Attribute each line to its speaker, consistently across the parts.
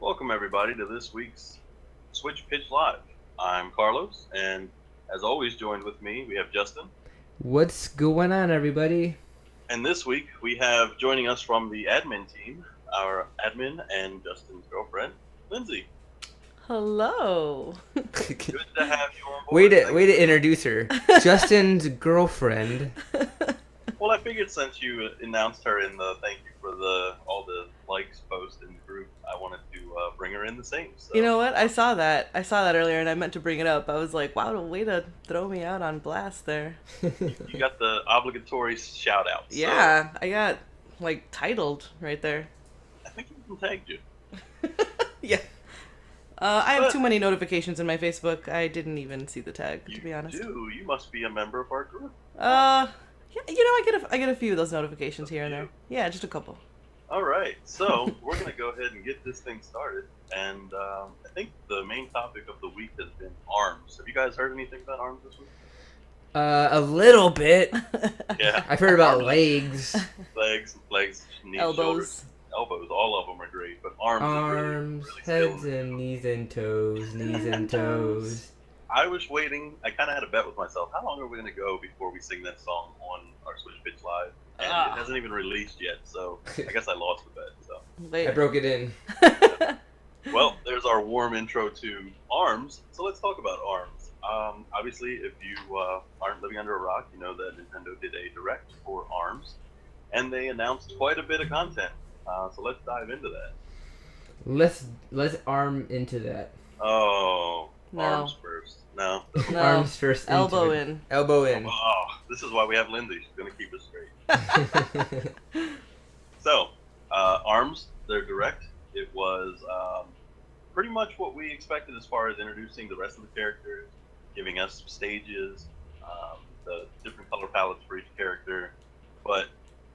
Speaker 1: Welcome everybody to this week's Switch Pitch Live. I'm Carlos, and as always, joined with me we have Justin.
Speaker 2: What's going on, everybody?
Speaker 1: And this week we have joining us from the admin team, our admin and Justin's girlfriend, Lindsay.
Speaker 3: Hello.
Speaker 1: Good to have you on
Speaker 2: way
Speaker 1: board.
Speaker 2: to
Speaker 1: Thank
Speaker 2: way to
Speaker 1: you.
Speaker 2: introduce her. Justin's girlfriend.
Speaker 1: Well, I figured since you announced her in the thank you for the all the likes post in the group, I wanted to bring her in the same.
Speaker 3: You
Speaker 1: So
Speaker 3: know what? I saw that. I saw that earlier and I meant to bring it up. I was like, wow, way to throw me out on blast there.
Speaker 1: you got the obligatory shout out. So
Speaker 3: Yeah, I got like titled right there.
Speaker 1: I think we can tag you.
Speaker 3: Yeah. I have
Speaker 1: But
Speaker 3: too many notifications in my Facebook. I didn't even see the tag,
Speaker 1: you
Speaker 3: to be honest.
Speaker 1: do. You must be a member of our group.
Speaker 3: Uh, yeah, I get a few of those notifications
Speaker 1: A
Speaker 3: here and
Speaker 1: few.
Speaker 3: there. Yeah, just a couple.
Speaker 1: All right, so we're gonna go ahead and get this thing started, and I think the main topic of the week has been arms. Have you guys heard anything about arms this week?
Speaker 2: A little bit.
Speaker 1: Yeah,
Speaker 2: I've heard about
Speaker 1: arms,
Speaker 2: legs,
Speaker 1: legs, knees, shoulders,
Speaker 3: Elbows.
Speaker 1: elbows. All of them are great, but arms is really,
Speaker 2: arms,
Speaker 1: really stealing
Speaker 2: heads,
Speaker 1: the
Speaker 2: and
Speaker 1: show.
Speaker 2: knees and toes, knees and toes.
Speaker 1: I was waiting. I kind of had a bet with myself. How long are we gonna go before we sing that song on our Switch Pitch Live? And it
Speaker 3: Ah,
Speaker 1: hasn't even released yet, so I guess I lost the bet. So.
Speaker 2: I
Speaker 3: later.
Speaker 2: broke it in.
Speaker 1: Well, there's our warm intro to ARMS. So let's talk about ARMS. Obviously, if you aren't living under a rock, you know that Nintendo did a direct for ARMS, and they announced quite a bit of content. So let's dive into that.
Speaker 2: Let's arm into that.
Speaker 1: Oh,
Speaker 3: No.
Speaker 1: ARMS first. No, doesn't work.
Speaker 3: No.
Speaker 2: Arms first.
Speaker 3: Elbow
Speaker 2: into it.
Speaker 3: in.
Speaker 2: Elbow in.
Speaker 1: Oh, this is why we have Lindsay. She's gonna keep us straight. So, ARMS, their direct. It was pretty much what we expected as far as introducing the rest of the characters, giving us some stages, the different color palettes for each character. But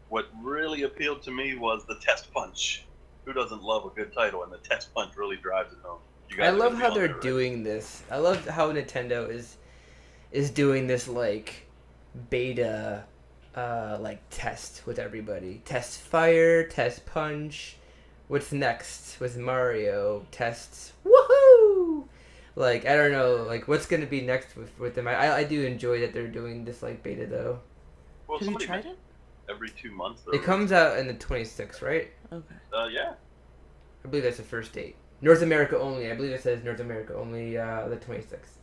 Speaker 1: what really appealed to me was the test punch. Who doesn't love a good title? And the test punch really drives it home. You
Speaker 2: I
Speaker 1: guys are
Speaker 2: love
Speaker 1: gonna be
Speaker 2: how
Speaker 1: on
Speaker 2: they're
Speaker 1: there, right?
Speaker 2: doing this. I love how Nintendo is doing this like beta like test with everybody. Test fire, test punch. What's next with Mario? Tests. Woohoo! Like I don't know, like what's gonna be next with them. I do enjoy that they're doing this like beta though.
Speaker 1: Well,
Speaker 3: Have you
Speaker 1: somebody
Speaker 3: tried
Speaker 1: mentioned
Speaker 3: it?
Speaker 1: every 2 months.
Speaker 2: It comes out in the 26th, right?
Speaker 3: Okay.
Speaker 1: Yeah,
Speaker 2: I believe that's the first date. North America only. I believe it says North America only. The 26th.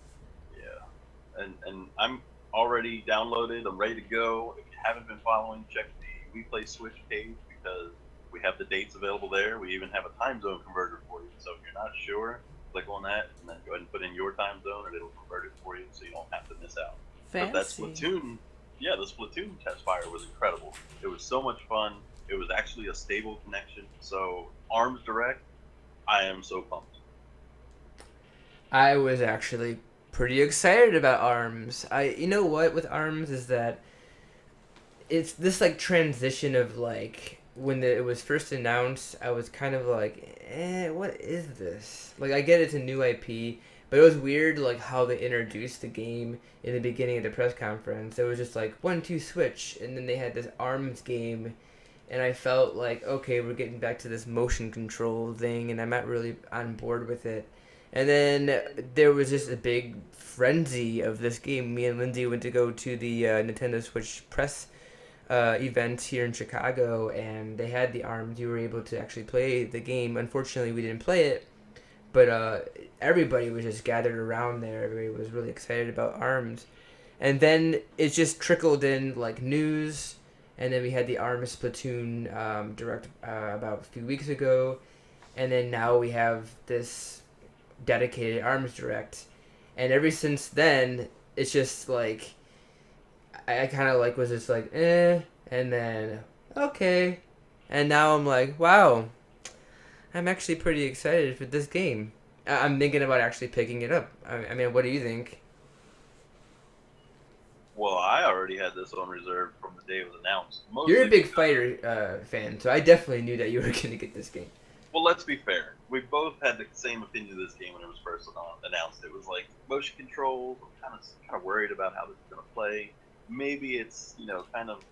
Speaker 1: yeah. And I'm already downloaded. I'm ready to go. If you haven't been following, check the We Play Switch page because we have the dates available there. We even have a time zone converter for you. So if you're not sure, click on that and then go ahead and put in your time zone, and it'll convert it for you, so you don't have to miss out. But that
Speaker 3: Fancy.
Speaker 1: Splatoon, yeah, the Splatoon test fire was incredible. It was so much fun. It was actually a stable connection. So Arms Direct, I am so pumped.
Speaker 2: I was actually pretty excited about Arms. You know what with Arms is that it's this like transition of like when it was first announced, I was kind of like, what is this? Like I get it's a new IP, but it was weird like how they introduced the game in the beginning of the press conference. It was just like 1-2 switch, and then they had this Arms game, and I felt like okay, we're getting back to this motion control thing, and I'm not really on board with it. And then there was just a big frenzy of this game. Me and Lindsay went to go to the Nintendo Switch press event here in Chicago, and they had the arms. You were able to actually play the game. Unfortunately, we didn't play it, but everybody was just gathered around there. Everybody was really excited about arms, and then it just trickled in like news, and then we had the Arms Splatoon direct about a few weeks ago, and then now we have this dedicated Arms direct, and ever since then, it's just like I kind of like was just like and then okay, and now I'm like wow, I'm actually pretty excited for this game. I'm thinking about actually picking it up. I mean, what do you think?
Speaker 1: Well, I already had this on reserve from the day it was announced.
Speaker 2: You're a
Speaker 1: Mostly
Speaker 2: big
Speaker 1: because,
Speaker 2: fighter fan, so I definitely knew that you were gonna get this game.
Speaker 1: well, let's be fair. We both had the same opinion of this game when it was first announced. It was like motion controls. I'm kind of worried about how this is going to play. Maybe it's kind of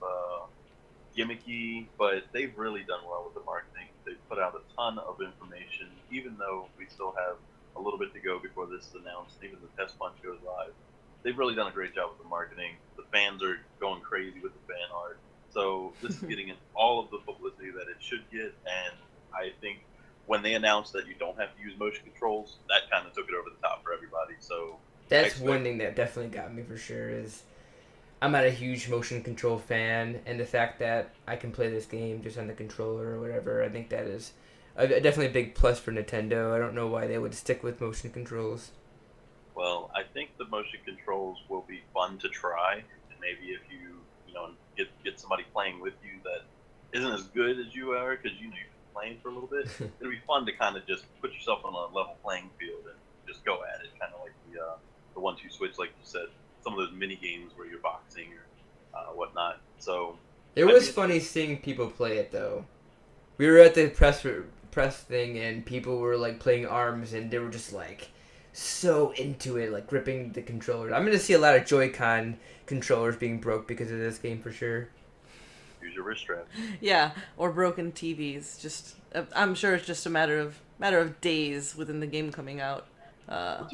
Speaker 1: gimmicky, but they've really done well with the marketing. They put out a ton of information, even though we still have a little bit to go before this is announced. Even the test punch goes live. They've really done a great job with the marketing. The fans are going crazy with the fan art. So this is getting all of the publicity that it should get, and I think when they announced that you don't have to use motion controls, that kind of took it over the top for everybody. So
Speaker 2: That's one thing that definitely got me for sure is I'm not a huge motion control fan, and the fact that I can play this game just on the controller or whatever, I think that is definitely a big plus for Nintendo. I don't know why they would stick with motion controls.
Speaker 1: well, I think the motion controls will be fun to try, and maybe if you know get somebody playing with you that isn't as good as you are, because you've been playing for a little bit, it'll be fun to kind of just put yourself on a level playing field and just go at it, kind of like the 1-2 switch, like you said, some of those mini games where you're boxing or whatnot. So
Speaker 2: It was funny seeing people play it though. We were at the press thing, and people were like playing ARMS, and they were just like so into it, like gripping the controllers. I'm gonna see a lot of Joy-Con controllers being broke because of this game for sure.
Speaker 1: Use your wrist strap.
Speaker 3: Yeah, or broken TVs. Just I'm sure it's just a matter of days within the game coming out,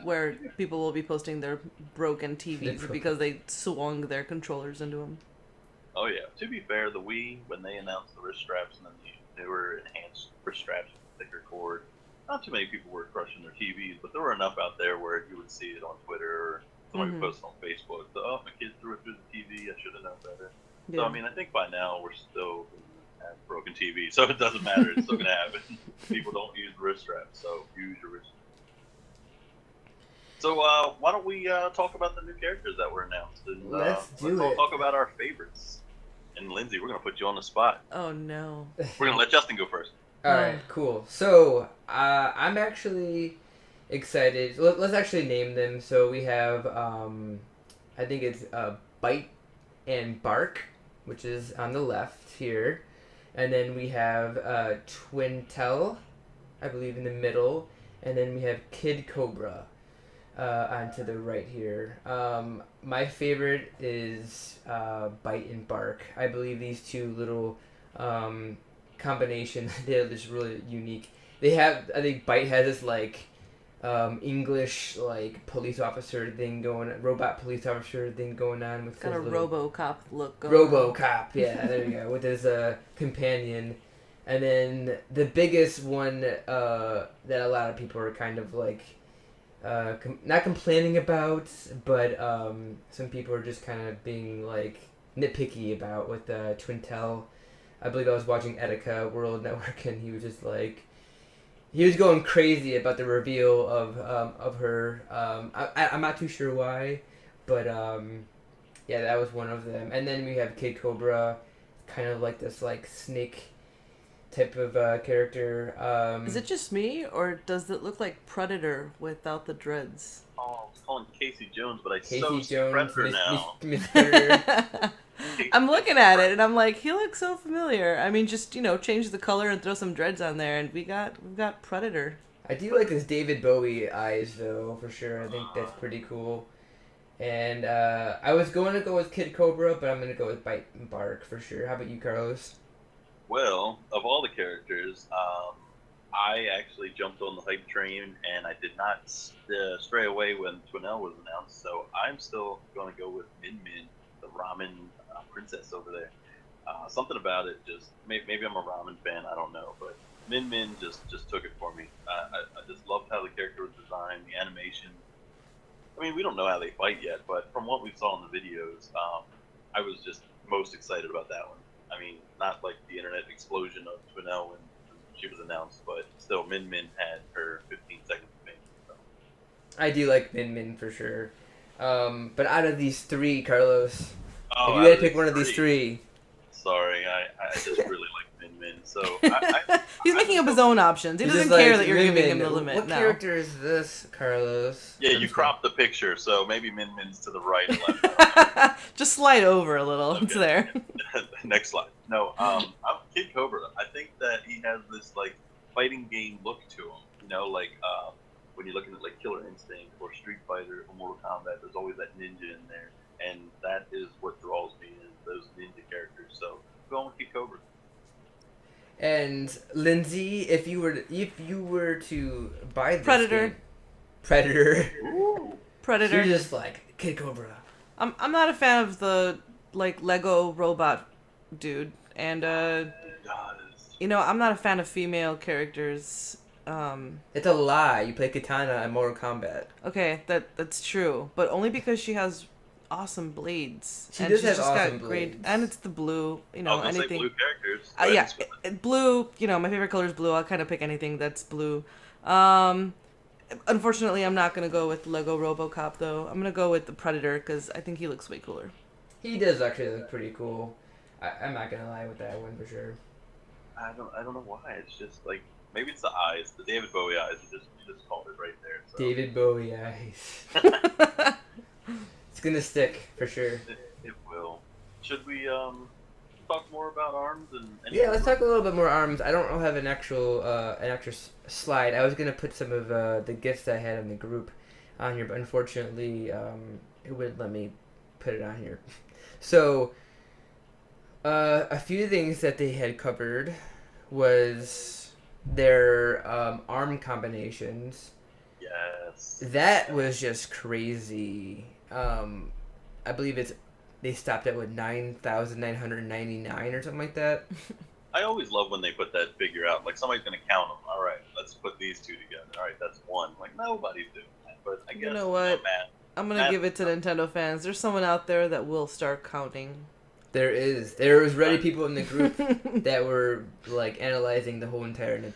Speaker 3: where people will be posting their broken TVs because they swung their controllers into them.
Speaker 1: Oh yeah. To be fair, the Wii, when they announced the wrist straps and then they were enhanced wrist straps with thicker cord, not too many people were crushing their TVs, but there were enough out there where you would see it on Twitter or somebody would post it on Facebook. So, oh, my kid threw it through the TV. I should have known better.
Speaker 3: Yeah.
Speaker 1: So I mean, I think by now we're still gonna have broken TV, so it doesn't matter. It's still gonna happen. People don't use wrist straps, so use your wrist. So why don't we talk about the new characters that were announced? And,
Speaker 2: Let's do it.
Speaker 1: Talk about our favorites. And Lindsay, we're gonna put you on the spot.
Speaker 3: Oh no.
Speaker 1: We're gonna let Justin go first.
Speaker 2: All right, cool. So I'm actually excited. Let's actually name them. So we have, I think it's Bite and Bark, which is on the left here, and then we have Twintel, I believe, in the middle, and then we have Kid Cobra on to the right here. My favorite is Bite and Bark. I believe these two little combination, they're just really unique. They have, I think Bite has this like English like police officer thing robot police officer thing going on with
Speaker 3: Kind of RoboCop look going
Speaker 2: RoboCop, yeah, there you go, with his companion. And then the biggest one that a lot of people are kind of like not complaining about, but some people are just kind of being like nitpicky about with Twintel. I believe I was watching Etika World Network, and he was just like, he was going crazy about the reveal of her. I'm not too sure why, but yeah, that was one of them. And then we have Kid Cobra, kind of like this like snake type of character.
Speaker 3: Is it just me, or does it look like Predator without the dreads?
Speaker 1: Oh, I was calling Casey Jones, but I
Speaker 2: Casey
Speaker 1: so
Speaker 2: Jones,
Speaker 1: Predator now.
Speaker 2: Miss Predator.
Speaker 3: I'm looking at it and I'm like, he looks so familiar. I mean, just change the color and throw some dreads on there, and we've got Predator.
Speaker 2: I do like his David Bowie eyes though, for sure. I think that's pretty cool. And I was going to go with Kid Cobra, but I'm going to go with Bite and Bark for sure. How about you, Carlos?
Speaker 1: Well, of all the characters, I actually jumped on the hype train, and I did not stray away when Twinell was announced. So I'm still going to go with Min Min, the ramen princess over there. Something about it just maybe I'm a ramen fan, I don't know, but Min Min just took it for me. I just loved how the character was designed, the animation. I mean, we don't know how they fight yet, but from what we saw in the videos, I was just most excited about that one. I mean, not like the internet explosion of Twinell when she was announced, but still, Min Min had her 15 seconds of fame. So.
Speaker 2: I do like Min Min for sure. But out of these three, Carlos, if you
Speaker 1: out
Speaker 2: had to
Speaker 1: of
Speaker 2: pick
Speaker 1: these
Speaker 2: one of these three.
Speaker 1: Sorry, I just really like Min Min. So
Speaker 3: He's making up his own options. He
Speaker 2: He's
Speaker 3: doesn't
Speaker 2: just
Speaker 3: care
Speaker 2: like,
Speaker 3: that you're
Speaker 2: Min
Speaker 3: giving
Speaker 2: Min,
Speaker 3: him the limit
Speaker 2: what
Speaker 3: now.
Speaker 2: character is this, Carlos?
Speaker 1: Yeah, you cropped the picture, so maybe Min Min's to the right and left.
Speaker 3: Just slide over a little.
Speaker 1: Okay.
Speaker 3: It's there.
Speaker 1: Next slide. No, I'm Kid Cobra. I think that he has this like fighting game look to him. You know, like when you're looking at like Killer Instinct or Street Fighter or Mortal Kombat, there's always that ninja in there, and that is what draws me is those ninja characters. So I'm going with Kid Cobra.
Speaker 2: And Lindsay, if you were to buy this
Speaker 3: Predator.
Speaker 2: game, Predator,
Speaker 1: Ooh.
Speaker 3: Predator.
Speaker 2: you're just like Kid Cobra.
Speaker 3: I'm not a fan of the like Lego robot dude, and
Speaker 1: Guys.
Speaker 3: I'm not a fan of female characters.
Speaker 2: It's a lie. You play Katana in Mortal Kombat.
Speaker 3: Okay, that's true, but only because she has awesome blades.
Speaker 2: She
Speaker 3: and
Speaker 2: does
Speaker 3: she's
Speaker 2: have
Speaker 3: just
Speaker 2: awesome
Speaker 3: got great,
Speaker 2: blades.
Speaker 3: and it's the blue.
Speaker 1: I was gonna say
Speaker 3: Anything.
Speaker 1: blue characters.
Speaker 3: Yeah,
Speaker 1: Right?
Speaker 3: blue. My favorite color is blue. I'll kind of pick anything that's blue. Unfortunately, I'm not gonna go with Lego RoboCop though. I'm gonna go with the Predator because I think he looks way cooler.
Speaker 2: He does actually look pretty cool. I'm not gonna lie with that one for sure.
Speaker 1: I don't know why. It's just like maybe it's the eyes, the David Bowie eyes. You just called it right there. So.
Speaker 2: David Bowie eyes. It's gonna stick for sure.
Speaker 1: It will. Should we talk more about arms and?
Speaker 2: Yeah, let's talk a little bit more arms. I don't have an actual slide. I was gonna put some of the gifts I had in the group on here, but unfortunately, it wouldn't let me put it on here. So, a few things that they had covered was their arm combinations.
Speaker 1: Yes.
Speaker 2: That was just crazy. I believe they stopped at what 9,999 or something like that.
Speaker 1: I always love when they put that figure out. Like somebody's gonna count them. All right, let's put these two together. All right, that's one. Like nobody's doing that, but I guess
Speaker 3: You know what?
Speaker 1: man.
Speaker 3: I'm gonna give it to Nintendo fans. There's someone out there that will start counting.
Speaker 2: There was already people in the group that were like analyzing the whole entire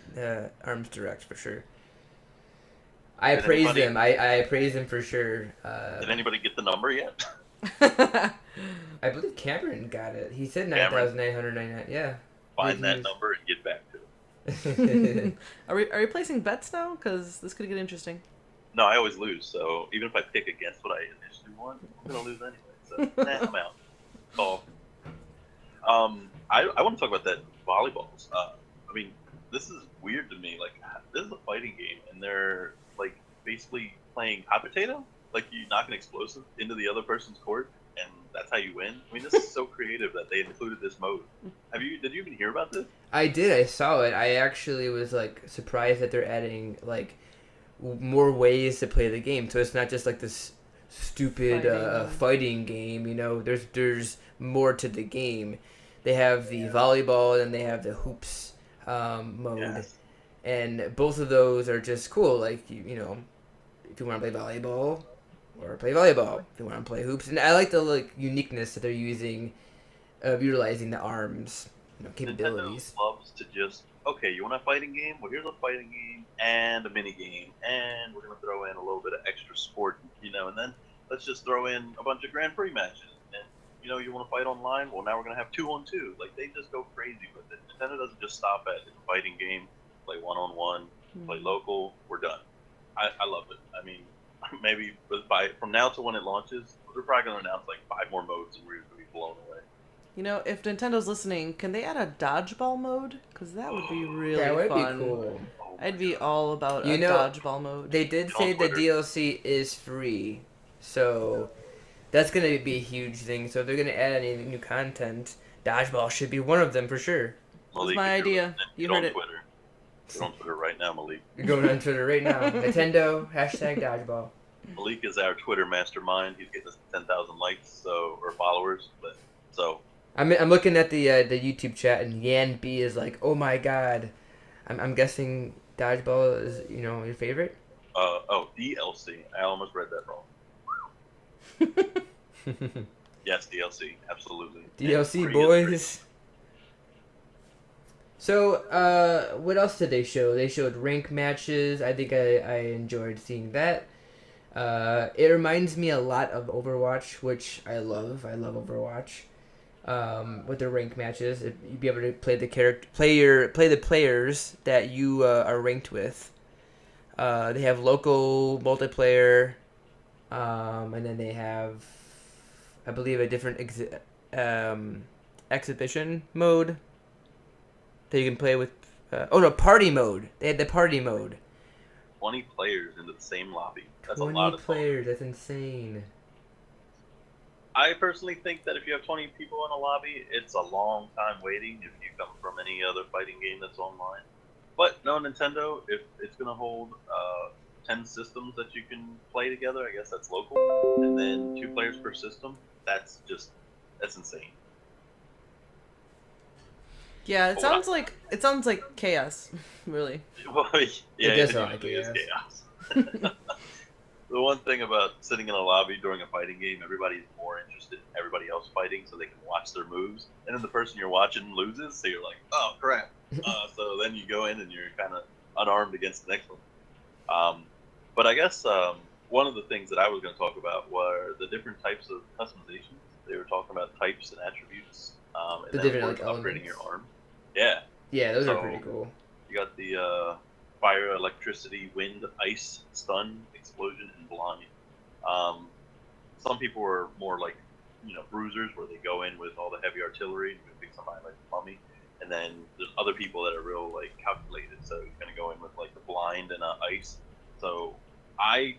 Speaker 2: Arms Direct for sure. I
Speaker 1: Did
Speaker 2: praise
Speaker 1: anybody-
Speaker 2: them. I praise them for sure.
Speaker 1: Did anybody get the number yet?
Speaker 2: I believe Cameron got it. He said
Speaker 1: Cameron?
Speaker 2: 9,999. Yeah.
Speaker 1: Find
Speaker 2: He
Speaker 1: that
Speaker 2: was-
Speaker 1: number and get back to it.
Speaker 3: Are we placing bets now? Because this could get interesting.
Speaker 1: No, I always lose. So even if I pick against what I initially want, I'm gonna lose anyway. So I'm out. Call. I want to talk about that volleyballs. I mean, this is weird to me. Like, this is a fighting game, and they're like basically playing hot potato. Like you knock an explosive into the other person's court, and that's how you win. I mean, this is so creative that they included this mode. Did you even hear about this?
Speaker 2: I did. I saw it. I actually was like surprised that they're adding like more ways to play the game. So it's not just like this stupid fighting game. There's more to the game. They have the volleyball and they have the hoops mode,
Speaker 1: Yes.
Speaker 2: and both of those are just cool. Like if you want to play volleyball, or play volleyball. If you want to play hoops, and I like the uniqueness that they're using of utilizing the arms capabilities.
Speaker 1: Nintendo loves to just, okay, you want a fighting game? Well, here's a fighting game and a mini game, and we're gonna throw in a little bit of extra sport, and then let's just throw in a bunch of Grand Prix matches. And you want to fight online? Well, now we're gonna have 2-on-2. Like they just go crazy with it. Nintendo doesn't just stop at a fighting game, play 1-on-1, play local. We're done. I love it. I mean, maybe from now to when it launches, they're probably gonna announce like 5 more modes, and we're gonna be blown away.
Speaker 3: If Nintendo's listening, can they add a dodgeball mode? Because that would be really
Speaker 2: That would
Speaker 3: fun.
Speaker 2: be cool.
Speaker 1: Oh my
Speaker 3: I'd be
Speaker 1: God.
Speaker 3: all about a dodgeball mode.
Speaker 2: They did say the DLC is free, so that's gonna be a huge thing. So if they're gonna add any new content, dodgeball should be one of them for sure.
Speaker 1: Malik,
Speaker 3: my
Speaker 1: if you're
Speaker 3: idea.
Speaker 1: listening,
Speaker 3: You
Speaker 1: get
Speaker 3: heard
Speaker 1: on
Speaker 3: it.
Speaker 1: Twitter. Get on Twitter right now, Malik.
Speaker 2: You're going on Twitter right now. Nintendo #dodgeball.
Speaker 1: Malik is our Twitter mastermind. He's getting us 10,000 likes or followers.
Speaker 2: I'm looking at the YouTube chat, and Yan B is like, "Oh my god." I'm guessing dodgeball is your favorite.
Speaker 1: DLC. I almost read that wrong. Yes, DLC. Absolutely.
Speaker 2: DLC
Speaker 1: And free is
Speaker 2: boys. So, what else did they show? They showed rank matches. I think I enjoyed seeing that. It reminds me a lot of Overwatch, which I love. I love Overwatch. With the rank matches, you'd be able to play the play the players that you are ranked with. They have local multiplayer, and then they have, I believe, a different exhibition mode that you can play with. Party mode. They had the party mode.
Speaker 1: 20 players into the same lobby. That's a
Speaker 2: 20
Speaker 1: lot of fun.
Speaker 2: players. That's insane.
Speaker 1: I personally think that if you have 20 people in a lobby, it's a long time waiting if you come from any other fighting game that's online. But no, Nintendo, if it's going to hold 10 systems that you can play together, I guess that's local, and then 2 players per system, that's insane.
Speaker 3: Yeah,
Speaker 1: But what
Speaker 3: it sounds like chaos, really.
Speaker 1: well,
Speaker 2: It
Speaker 1: yeah,
Speaker 2: does
Speaker 1: it
Speaker 2: sound like
Speaker 1: usually is
Speaker 2: chaos.
Speaker 1: chaos. The one thing about sitting in a lobby during a fighting game, everybody's more interested in everybody else fighting so they can watch their moves. And then the person you're watching loses, so you're like, oh crap. So then you go in and you're kind of unarmed against the next one. Um, but I guess one of the things that I was going to talk about were the different types of customizations. They were talking about types and attributes, and
Speaker 2: The
Speaker 1: then of
Speaker 2: different
Speaker 1: course
Speaker 2: like
Speaker 1: upgrading
Speaker 2: elements.
Speaker 1: your arm. Yeah.
Speaker 2: Yeah, those are pretty
Speaker 1: So
Speaker 2: cool.
Speaker 1: you got the fire, electricity, wind, ice, stun, explosion, and blind. Um, some people were more like, bruisers, where they go in with all the heavy artillery and you pick somebody like the mummy. And then there's other people that are real like calculated, so you're gonna go in with like the blind and ice. So I,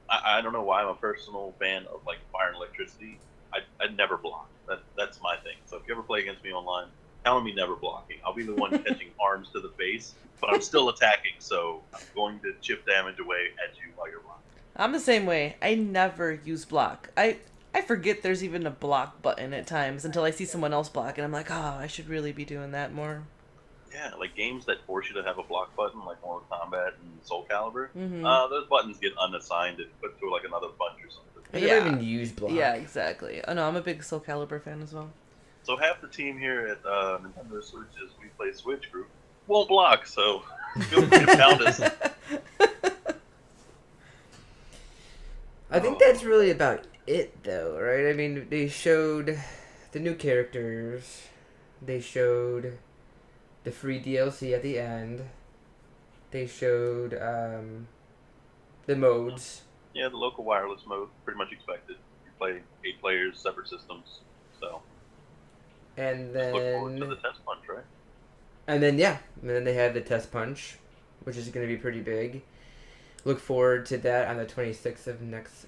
Speaker 1: I don't know why I'm a personal fan of like fire and electricity. I'd never block. That's my thing. So if you ever play against me online, count on me never blocking. I'll be the one catching arms to the face, but I'm still attacking. So I'm going to chip damage away at you while you're blocking.
Speaker 3: I'm the same way. I never use block. I forget there's even a block button at times until I see someone else block, and I'm like, oh, I should really be doing that more.
Speaker 1: Yeah, like games that force you to have a block button, like Mortal Kombat and Soul Calibur,
Speaker 3: Mm-hmm.
Speaker 1: those buttons get unassigned and put to like another punch or something.
Speaker 2: I never
Speaker 3: Yeah.
Speaker 2: even used block.
Speaker 3: Yeah, exactly. Oh no, I'm a big Soul Calibur fan as well.
Speaker 1: So half the team here at Nintendo Switch's We Play Switch group won't block, so feel free to pound us.
Speaker 2: I think that's really about it, though, right? I mean, they showed the new characters. They showed the free DLC at the end. They showed the modes.
Speaker 1: Yeah, the local wireless mode, pretty much expected. You play 8 players, separate systems, so
Speaker 2: And
Speaker 1: just look forward to
Speaker 2: then,
Speaker 1: the test punch, right?
Speaker 2: yeah, and then they had the test punch, which is going to be pretty big. Look forward to that on the 26th of next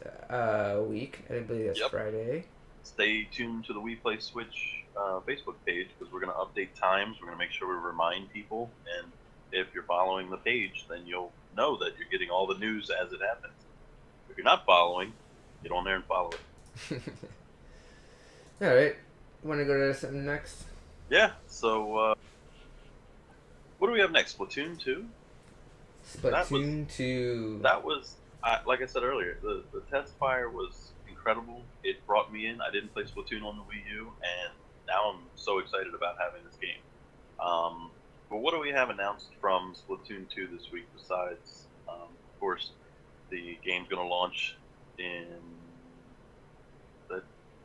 Speaker 2: week. I believe that's
Speaker 1: Yep.
Speaker 2: Friday.
Speaker 1: Stay tuned to the We Play Switch Facebook page because we're going to update times. We're going to make sure we remind people, and if you're following the page, then you'll know that you're getting all the news as it happens. If you're not following, get on there and follow it.
Speaker 2: All right. Want to go to something next?
Speaker 1: Yeah, so what do we have next? Splatoon 2?
Speaker 2: Splatoon 2.
Speaker 1: That was, like I said earlier, the test fire was incredible. It brought me in. I didn't play Splatoon on the Wii U, and now I'm so excited about having this game. But what do we have announced from Splatoon 2 this week besides, of course, the game's going to launch in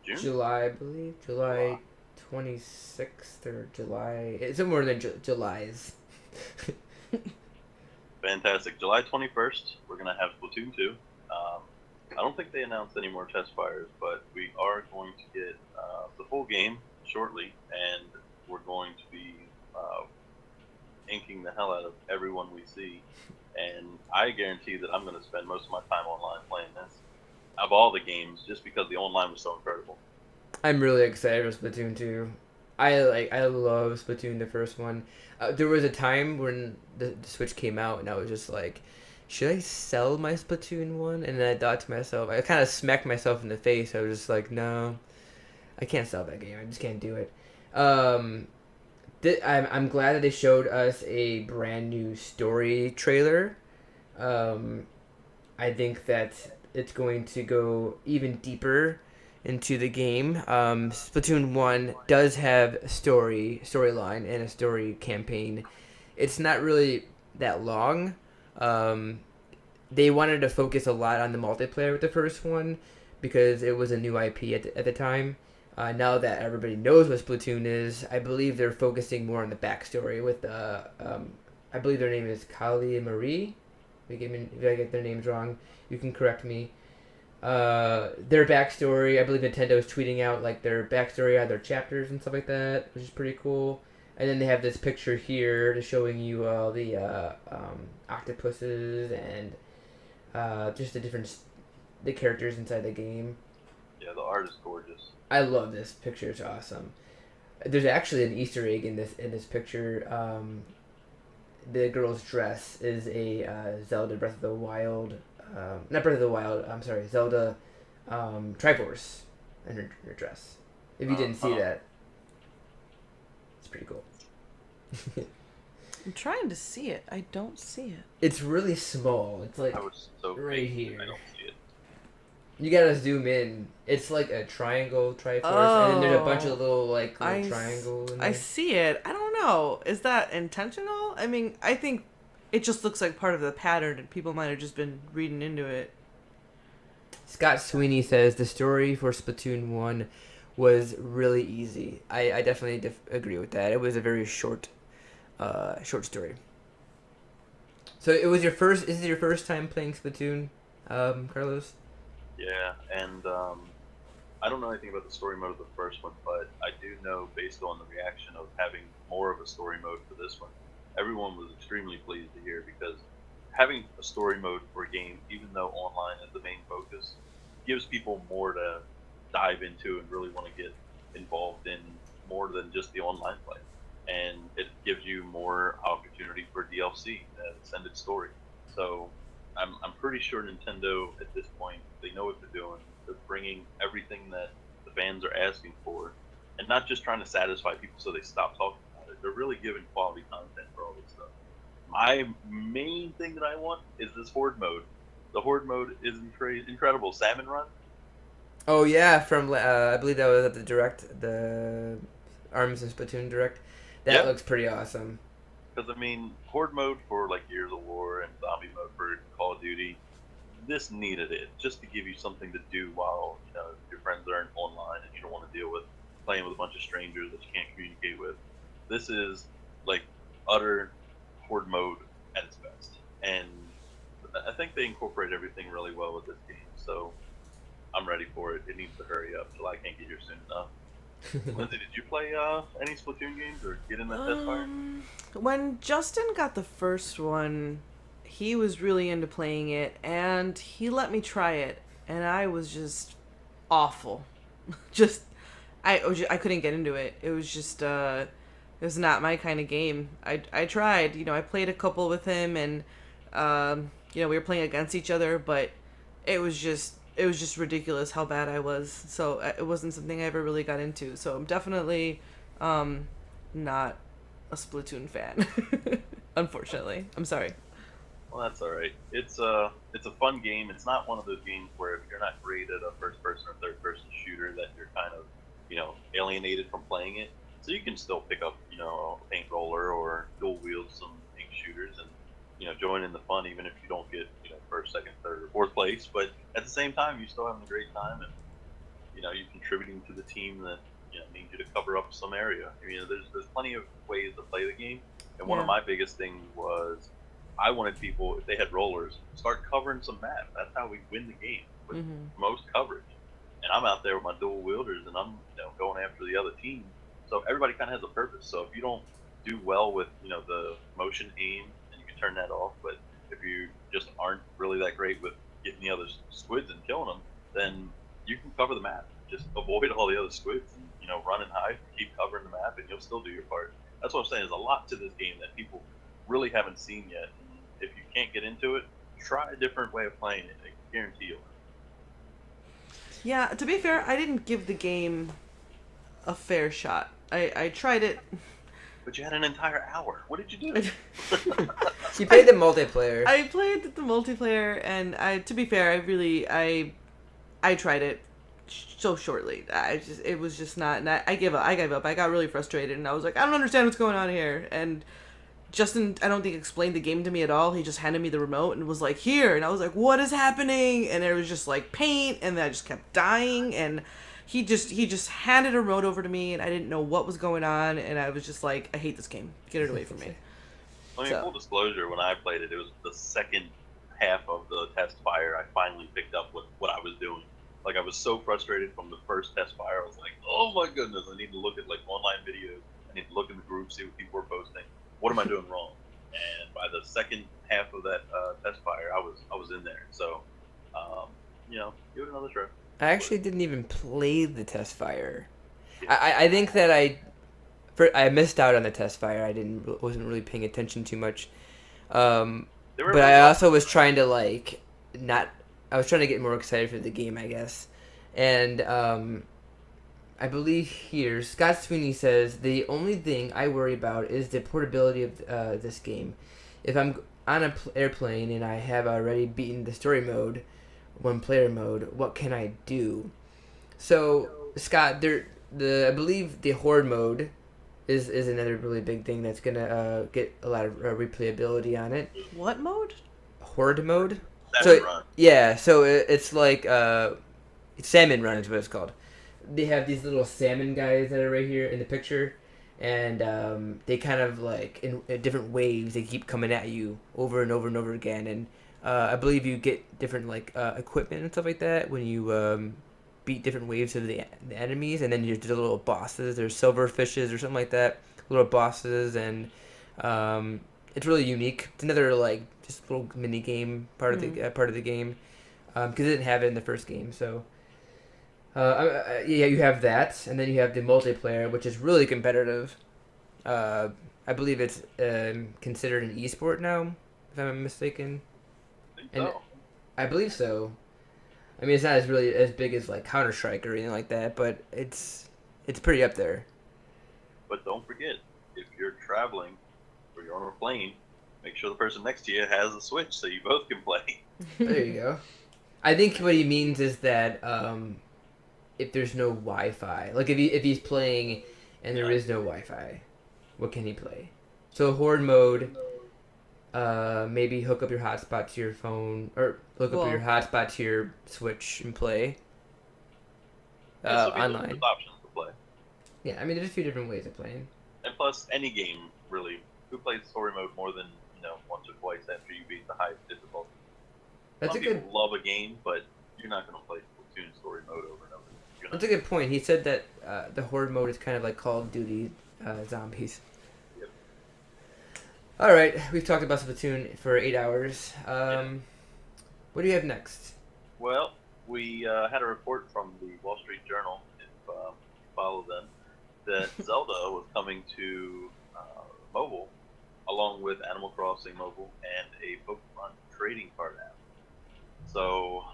Speaker 1: June?
Speaker 2: July, I believe. July 26th or July. It's somewhere in the Julys.
Speaker 1: Fantastic. July 21st, we're going to have Splatoon 2. I don't think they announced any more test fires, but we are going to get the full game shortly, and we're going to be inking the hell out of everyone we see. And I guarantee that I'm going to spend most of my time online playing this of all the games, just because the online was so incredible.
Speaker 2: I'm really excited for Splatoon 2. I love Splatoon, the first one. There was a time when the Switch came out, and I was just like, should I sell my Splatoon 1? And then I thought to myself, I kind of smacked myself in the face. I was just like, no, I can't sell that game. I just can't do it. I'm glad that they showed us a brand new story trailer. I think that it's going to go even deeper into the game. Splatoon 1 does have a storyline and a story campaign. It's not really that long. They wanted to focus a lot on the multiplayer with the first one because it was a new IP at the time. Now that everybody knows what Splatoon is, I believe they're focusing more on the backstory with I believe their name is Kali and Marie. If I get their names wrong, you can correct me. Their backstory, I believe Nintendo is tweeting out like their backstory, their chapters and stuff like that, which is pretty cool. And then they have this picture here to showing you all the octopuses and just the characters inside the game.
Speaker 1: Yeah, the art is gorgeous.
Speaker 2: I love this picture. It's awesome. There's actually an Easter egg in this picture. The girl's dress is a Zelda Breath of the Wild, not Breath of the Wild. I'm sorry, Zelda Triforce in her dress. If you didn't see that, it's pretty cool.
Speaker 3: I'm trying to see it. I don't see it.
Speaker 2: It's really small. It's like
Speaker 1: I was so
Speaker 2: right
Speaker 1: big,
Speaker 2: here.
Speaker 1: I don't see it.
Speaker 2: You gotta zoom in. It's like a triangle Triforce, and then there's a bunch of little little triangles.
Speaker 3: I see it. I don't know. Is that intentional? I mean, I think it just looks like part of the pattern, and people might have just been reading into it.
Speaker 2: Scott Sweeney says the story for Splatoon 1 was really easy. I definitely agree with that. It was a very short story. So it was your first. Is it your first time playing Splatoon, Carlos?
Speaker 1: Yeah, and I don't know anything about the story mode of the first one, but I do know based on the reaction of having more of a story mode for this one, everyone was extremely pleased to hear because having a story mode for a game, even though online is the main focus, gives people more to dive into and really want to get involved in more than just the online play. And it gives you more opportunity for DLC, extended story. So I'm pretty sure Nintendo at this point they know what they're doing. They're bringing everything that the fans are asking for, and not just trying to satisfy people so they stop talking about it. They're really giving quality content for all this stuff. My main thing that I want is this horde mode. The horde mode is incredible. Salmon Run.
Speaker 2: Oh yeah, from I believe that was at the Arms and Splatoon direct. That
Speaker 1: Yep.
Speaker 2: looks pretty awesome.
Speaker 1: Because I mean, horde mode for like Gears of War and zombie mode for Call of Duty, this needed it just to give you something to do while your friends aren't online and you don't want to deal with playing with a bunch of strangers that you can't communicate with. This is like utter horde mode at its best, and I think they incorporate everything really well with this game. So I'm ready for it. It needs to hurry up till I can't get here soon enough. Lindsay, did you play any Splatoon games or get in that test fire?
Speaker 3: When Justin got the first one, he was really into playing it, and he let me try it, and I was just awful. just, I couldn't get into it. It was just, it was not my kind of game. I tried, I played a couple with him, and, we were playing against each other, but it was just ridiculous how bad I was. So it wasn't something I ever really got into. So I'm definitely not a Splatoon fan. Unfortunately. I'm sorry.
Speaker 1: Well, that's all right. It's a fun game. It's not one of those games where if you're not great at a first person or third person shooter that you're kind of alienated from playing it. So you can still pick up a paint roller or dual wield some ink shooters and join in the fun even if you don't get first, second, third, or fourth place. But at the same time, you're still having a great time and you're contributing to the team that needs you to cover up some area. There's plenty of ways to play the game. And one of my biggest things was I wanted people, if they had rollers, start covering some map. That's how we win the game with most coverage. And I'm out there with my dual wielders, and I'm going after the other team. So everybody kind of has a purpose. So if you don't do well with the motion aim, then you can turn that off. But if you just aren't really that great with getting the other squids and killing them, then you can cover the map. Just avoid all the other squids and run and hide, keep covering the map, and you'll still do your part. That's what I'm saying. There's a lot to this game that people really haven't seen yet. And if you can't get into it, try a different way of playing it. I guarantee you'll.
Speaker 3: Yeah, to be fair, I didn't give the game a fair shot. I tried it.
Speaker 1: But you had an entire hour. What did you do?
Speaker 2: She played the multiplayer.
Speaker 3: I played the multiplayer, and to be fair, I tried it so shortly. It was just not. And I gave up. I gave up. I got really frustrated, and I was like, I don't understand what's going on here. And Justin, I don't think explained the game to me at all. He just handed me the remote and was like, here. And I was like, what is happening? And it was just like paint, and then I just kept dying, and he just handed a remote over to me, and I didn't know what was going on, and I was just like, I hate this game. Get it away from me.
Speaker 1: Full disclosure, when I played it, it was the second half of the test fire I finally picked up what I was doing. Like, I was so frustrated from the first test fire, I was like, oh my goodness, I need to look at online videos. I need to look in the group, see what people are posting. What am I doing wrong? And by the second half of that test fire, I was in there. So, give it another try.
Speaker 2: I actually didn't even play the test fire.
Speaker 1: Yeah.
Speaker 2: I think that I missed out on the test fire. Wasn't really paying attention too much.
Speaker 1: They were
Speaker 2: But
Speaker 1: really
Speaker 2: I
Speaker 1: well.
Speaker 2: also was trying to like not. I was trying to get more excited for the game, I guess. And I believe here Scott Sweeney says the only thing I worry about is the portability of this game. If I'm on an airplane and I have already beaten the story mode, one player mode, what can I do? So Scott, I believe the horde mode is another really big thing that's gonna get a lot of replayability on it.
Speaker 3: What mode?
Speaker 2: Horde mode.
Speaker 1: Salmon Run.
Speaker 2: Yeah, so it's like salmon run is what it's called. They have these little salmon guys that are right here in the picture, and they kind of like in different waves. They keep coming at you over and over and over again, and I believe you get different like equipment and stuff like that when you beat different waves of the enemies, and then there's the little bosses. There's silver fishes or something like that, little bosses, and it's really unique. It's another like just little mini game part of the part of the game because it didn't have it in the first game. So yeah, you have that, and then you have the multiplayer, which is really competitive. I believe it's considered an esport now, if I'm not mistaken.
Speaker 1: I think
Speaker 2: And
Speaker 1: so.
Speaker 2: I believe so. I mean, it's not as big as like Counter Strike or anything like that, but it's pretty up there.
Speaker 1: But don't forget, if you're traveling or you're on a plane, make sure the person next to you has a Switch so you both can play.
Speaker 2: There you go. I think what he means is that if there's no Wi-Fi, like if he's playing and there is no Wi-Fi, what can he play? So horde mode, maybe hook up your hotspot to your phone or hook up your hotspot to your Switch and play online.
Speaker 1: There's options to play.
Speaker 2: Yeah, I mean there's a few different ways of playing.
Speaker 1: And plus, any game really. Who plays story mode more than once or twice after you beat the highest difficulty?
Speaker 2: That's
Speaker 1: Some
Speaker 2: a good.
Speaker 1: people love a game, but you're not going to play Splatoon story mode over and over.
Speaker 2: That's a good point. He said that the horde mode is kind of like Call of Duty zombies.
Speaker 1: Yep.
Speaker 2: All right, we've talked about Splatoon for 8 hours. What do you have next?
Speaker 1: Well, we had a report from the Wall Street Journal, if you follow them, that Zelda was coming to mobile, along with Animal Crossing mobile and a Pokemon trading card app. So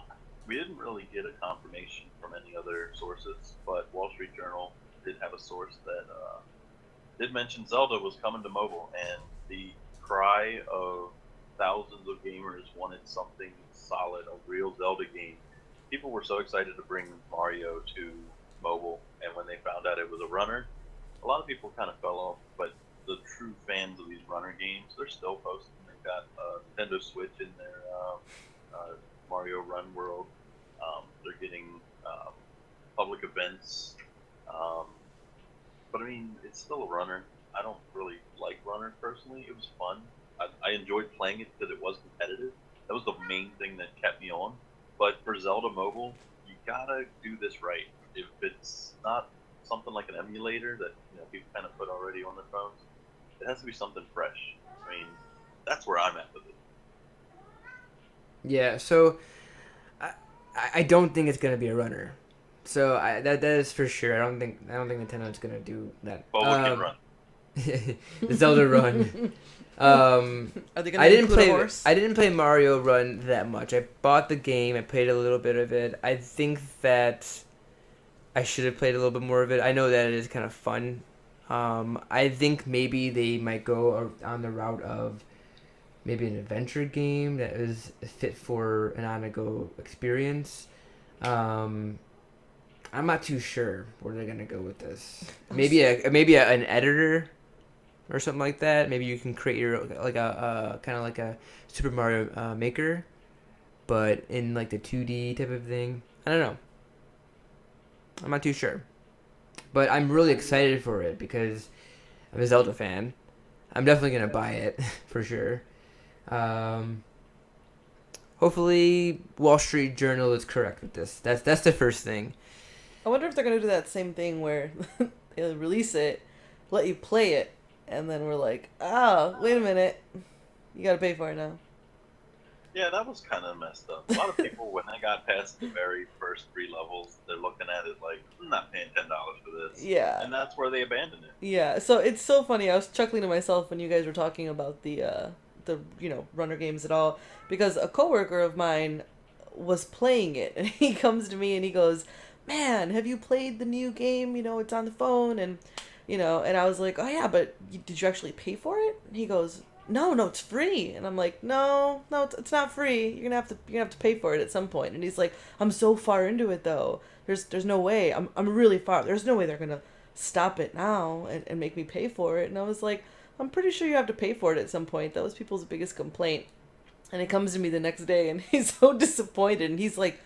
Speaker 1: we didn't really get a confirmation from any other sources, but Wall Street Journal did have a source that did mention Zelda was coming to mobile, and the cry of thousands of gamers wanted something solid, a real Zelda game. People were so excited to bring Mario to mobile, and when they found out it was a runner, a lot of people kind of fell off, but the true fans of these runner games, they're still posting. They've got Nintendo Switch in their Mario Run world. They're getting public events. But I mean, it's still a runner. I don't really like runner personally. It was fun. I enjoyed playing it because it was competitive. That was the main thing that kept me on. But for Zelda Mobile, you gotta do this right. If it's not something like an emulator that people kind of put already on their phones, it has to be something fresh. I mean, that's where I'm at with it.
Speaker 2: Yeah, so I don't think it's gonna be a runner. So that is for sure. I don't think Nintendo's gonna do that.
Speaker 1: Boba can run.
Speaker 2: The Zelda Run.
Speaker 3: Are they gonna include a horse?
Speaker 2: I didn't play Mario Run that much. I bought the game. I played a little bit of it. I think that I should have played a little bit more of it. I know that it is kind of fun. I think maybe they might go on the route of maybe an adventure game that is fit for an on-the-go experience. I'm not too sure where they're gonna go with this. Maybe an editor or something like that. Maybe you can create your like a kind of like a Super Mario Maker, but in like the 2D type of thing. I don't know. I'm not too sure, but I'm really excited for it because I'm a Zelda fan. I'm definitely gonna buy it for sure. Hopefully, Wall Street Journal is correct with this. That's the first thing.
Speaker 3: I wonder if they're gonna do that same thing where they'll release it, let you play it, and then we're like, oh, wait a minute, you gotta pay for it now.
Speaker 1: Yeah, that was kind of messed up. A lot of people, when they got past the very first 3 levels, they're looking at it like, I'm not paying $10 for this.
Speaker 3: Yeah.
Speaker 1: And that's where they abandoned it.
Speaker 3: Yeah, so it's so funny. I was chuckling to myself when you guys were talking about the runner games at all, because a coworker of mine was playing it and he comes to me and he goes, "Man, have you played the new game? It's on the phone." And I was like, "Oh yeah, but did you actually pay for it?" And he goes, "No, no, it's free." And I'm like, "No, no, it's not free. You're gonna have to pay for it at some point." And he's like, "I'm so far into it though. There's no way. I'm really far. There's no way they're gonna stop it now and make me pay for it." And I was like, "I'm pretty sure you have to pay for it at some point." That was people's biggest complaint. And he comes to me the next day and he's so disappointed and he's like,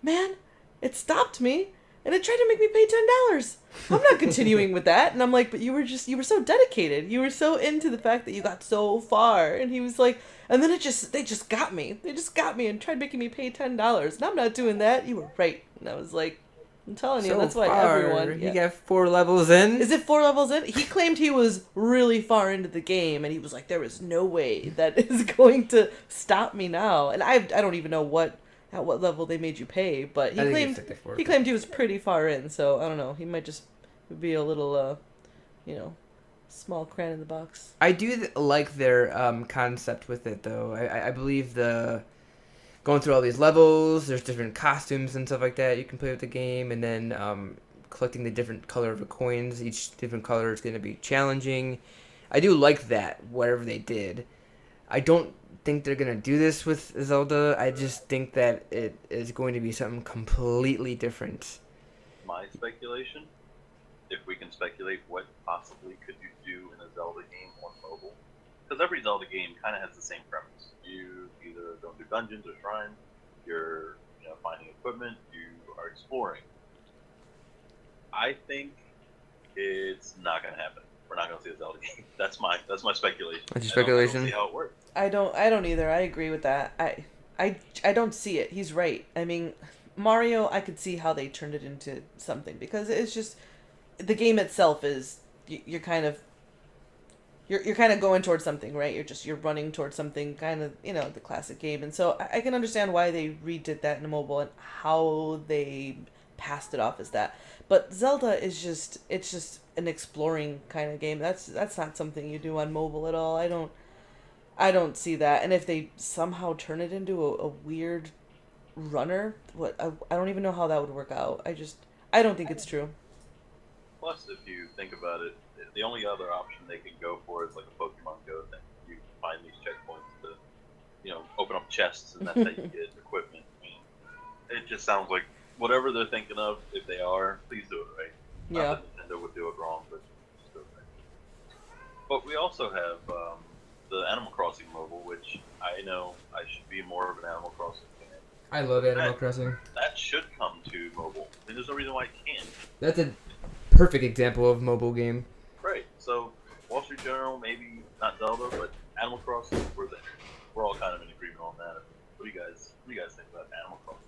Speaker 3: "Man, it stopped me and it tried to make me pay $10. I'm not continuing with that." And I'm like, "But you were so dedicated. You were so into the fact that you got so far." And he was like, "And then they just got me. They just got me and tried making me pay $10. And I'm not doing that." "You were right." And I was like, "I'm telling you,
Speaker 2: So
Speaker 3: that's why
Speaker 2: far,
Speaker 3: everyone."
Speaker 2: He got 4 levels in.
Speaker 3: Is it 4 levels in? He claimed he was really far into the game, and he was like, "There is no way that is going to stop me now." And I don't even know at what level they made you pay, but he claimed he was pretty far in. So I don't know. He might just be a little, small crayon in the box.
Speaker 2: I do like their concept with it, though. I believe going through all these levels, there's different costumes and stuff like that you can play with the game, and then collecting the different color of the coins. Each different color is going to be challenging. I do like that, whatever they did. I don't think they're going to do this with Zelda. I just think that it is going to be something completely different.
Speaker 1: My speculation, if we can speculate, what possibly could you do in a Zelda game on mobile? Because every Zelda game kind of has the same premise. You either go through dungeons or shrines, you're finding equipment, you are exploring. I think it's not going to happen. We're not going to see a Zelda game. That's my speculation.
Speaker 2: That's your speculation?
Speaker 1: I don't see how it works.
Speaker 3: I don't either. I agree with that. I don't see it. He's right. I mean, Mario, I could see how they turned it into something, because it's just the game itself is you're kind of going towards something, right? You're running towards something, kind of, the classic game. And so I can understand why they redid that in mobile and how they passed it off as that. But Zelda is it's just an exploring kind of game. That's not something you do on mobile at all. I don't see that. And if they somehow turn it into a weird runner, I don't even know how that would work out. I don't think it's true.
Speaker 1: Plus, if you think about it, the only other option they can go for is like a Pokemon Go thing. You find these checkpoints to, open up chests, and that's how you get equipment. I mean, it just sounds like whatever they're thinking of. If they are, please do it right.
Speaker 3: Yeah.
Speaker 1: Not that Nintendo would do it wrong, but just do it right. But we also have the Animal Crossing mobile, which I know I should be more of an Animal Crossing fan.
Speaker 2: I love Animal Crossing.
Speaker 1: That should come to mobile. I mean, there's no reason why it can't.
Speaker 2: That's a perfect example of mobile game.
Speaker 1: Right. So, Wall Street Journal, maybe not Zelda, but Animal Crossing, we're there. We're all kind of in agreement on that. What do you guys think about Animal Crossing?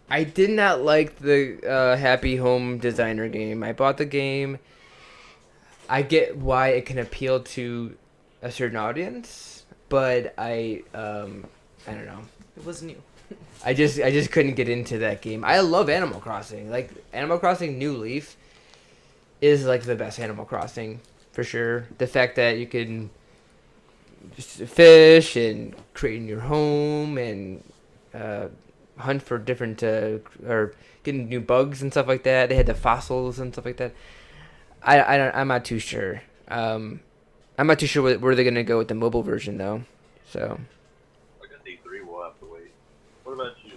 Speaker 2: I did not like the Happy Home Designer game. I bought the game. I get why it can appeal to a certain audience, but I don't know.
Speaker 3: It wasn't you.
Speaker 2: I just couldn't get into that game. I love Animal Crossing. Like, Animal Crossing New Leaf is like the best Animal Crossing for sure. The fact that you can just fish and create in your home and hunt for different or getting new bugs and stuff like that. They had the fossils and stuff like that. I'm not too sure. I'm not too sure where they're gonna go with the mobile version though. So.
Speaker 1: I guess E3 will have to wait. What about you?